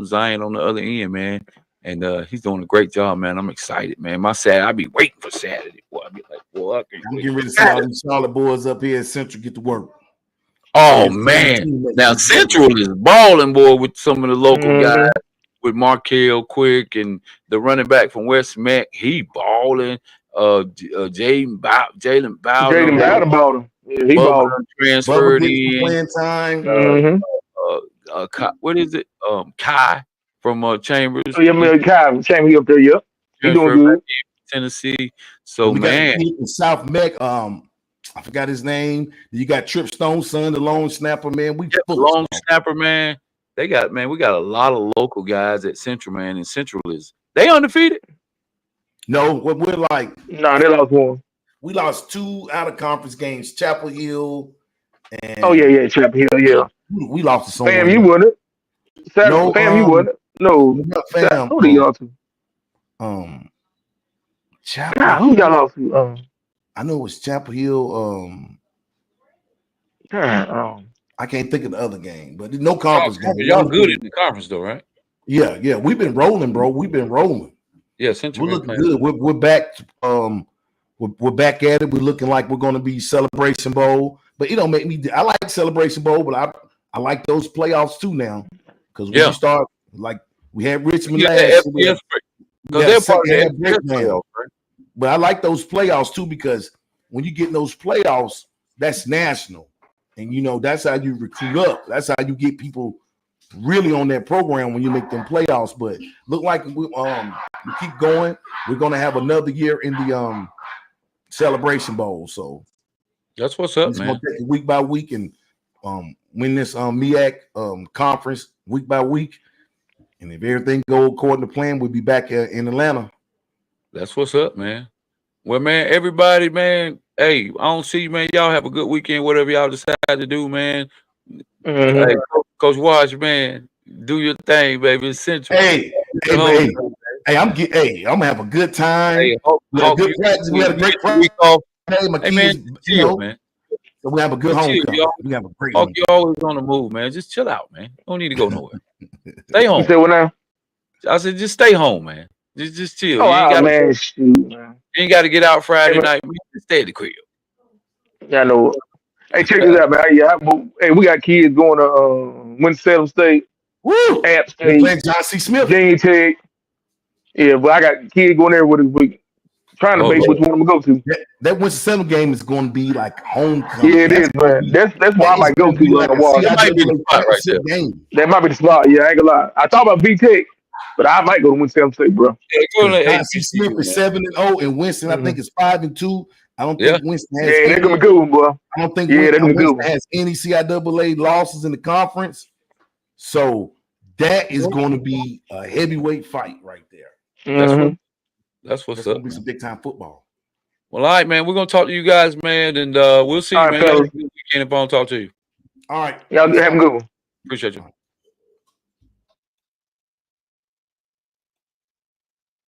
Zion on the other end, man. And he's doing a great job, man. I'm excited, man. I'll be waiting for Saturday. Boy, I'll be like, boy, I'm getting ready to see all these Charlotte boys up here at Central get to work. Oh man! Now Central is balling, boy, with some of the local guys, with Markel Quick and the running back from West Mac. He balling. Jalen Bowden. Jalen Bowden. Yeah, he balling. Transferred in. Playing time. What is it? Kai from Chambers. Oh yeah, man, Kai Chambers. He up there. Yep. He doing good. Tennessee. So we man, got in South Mac. I forgot his name. You got Trip Stone's son, the long snapper, man. Long snapper, man. We got a lot of local guys at Central, man. And Central they undefeated? No, we're like. No, they lost 1. We lost 2 out of conference games. Chapel Hill and Chapel Hill, yeah. We lost to someone. Fam, you wouldn't. No, Fam, you wouldn't. No, Fam. Who did y'all to? Chapel. Who y'all lost to? I know it was Chapel Hill. I can't think of the other game, but no conference game. Y'all good in the conference though, right? Yeah. We've been rolling, bro. We've been rolling. Yeah, Central. We're looking good. We're back. We're back at it. We're looking like we're going to be Celebration Bowl, but it don't make me. I like Celebration Bowl, but I like those playoffs too now because when you start like we had Richmond last year. They're part of that. But I like those playoffs too because when you get in those playoffs, that's national, and you know that's how you recruit up. That's how you get people really on that program when you make them playoffs. But look like we keep going. We're gonna have another year in the Celebration Bowl. So that's what's up, man. Gonna take it week by week and win this MEAC conference week by week. And if everything goes according to plan, we'll be back in Atlanta. That's what's up, man. Well, man, everybody, man. Hey, I don't see you, man. Y'all have a good weekend, whatever y'all decide to do, man. Hey, Coach Wash, man, do your thing, baby. It's Central. Hey, I'm gonna have a good time. Hey, we had a good practice. We had a great practice. Hey, my kids, man, chill, man. So we have a good homecoming. We have a great homecoming. You always on the move, man. Just chill out, man. Don't need to go nowhere. Stay home. You said what now? I said just stay home, man. Just chill. Oh, man. You ain't got to get out Friday night. Man. Just stay at the crib. Yeah, I know. Hey, check this out, man. Hey, we got kids going to Winston-Salem State, Woo! App State, John C. Smith, Virginia Tech. Yeah, but I got kids going there with us. Trying to base which one I'm gonna go to. That Winston-Salem game is going to be like homecoming. Yeah, it is, man. That's why I might go to like a while. That might be the spot right there. That might be the spot. Yeah, I ain't gonna lie. I thought about VTech, but I might go to Winston-Salem State, bro. John C. Smith is 7-0, and Winston, I think, is 5-2. I don't think Winston has. Yeah, they're gonna be good, bro. I don't think Winston has any CIAA losses in the conference. So that is going to be a heavyweight fight right there. That's what's up. Gonna be some big time football. Well, all right, man. We're gonna talk to you guys, man, and we'll see you, man. Weekend if I don't talk to you. All right. Y'all have a good one. Appreciate you.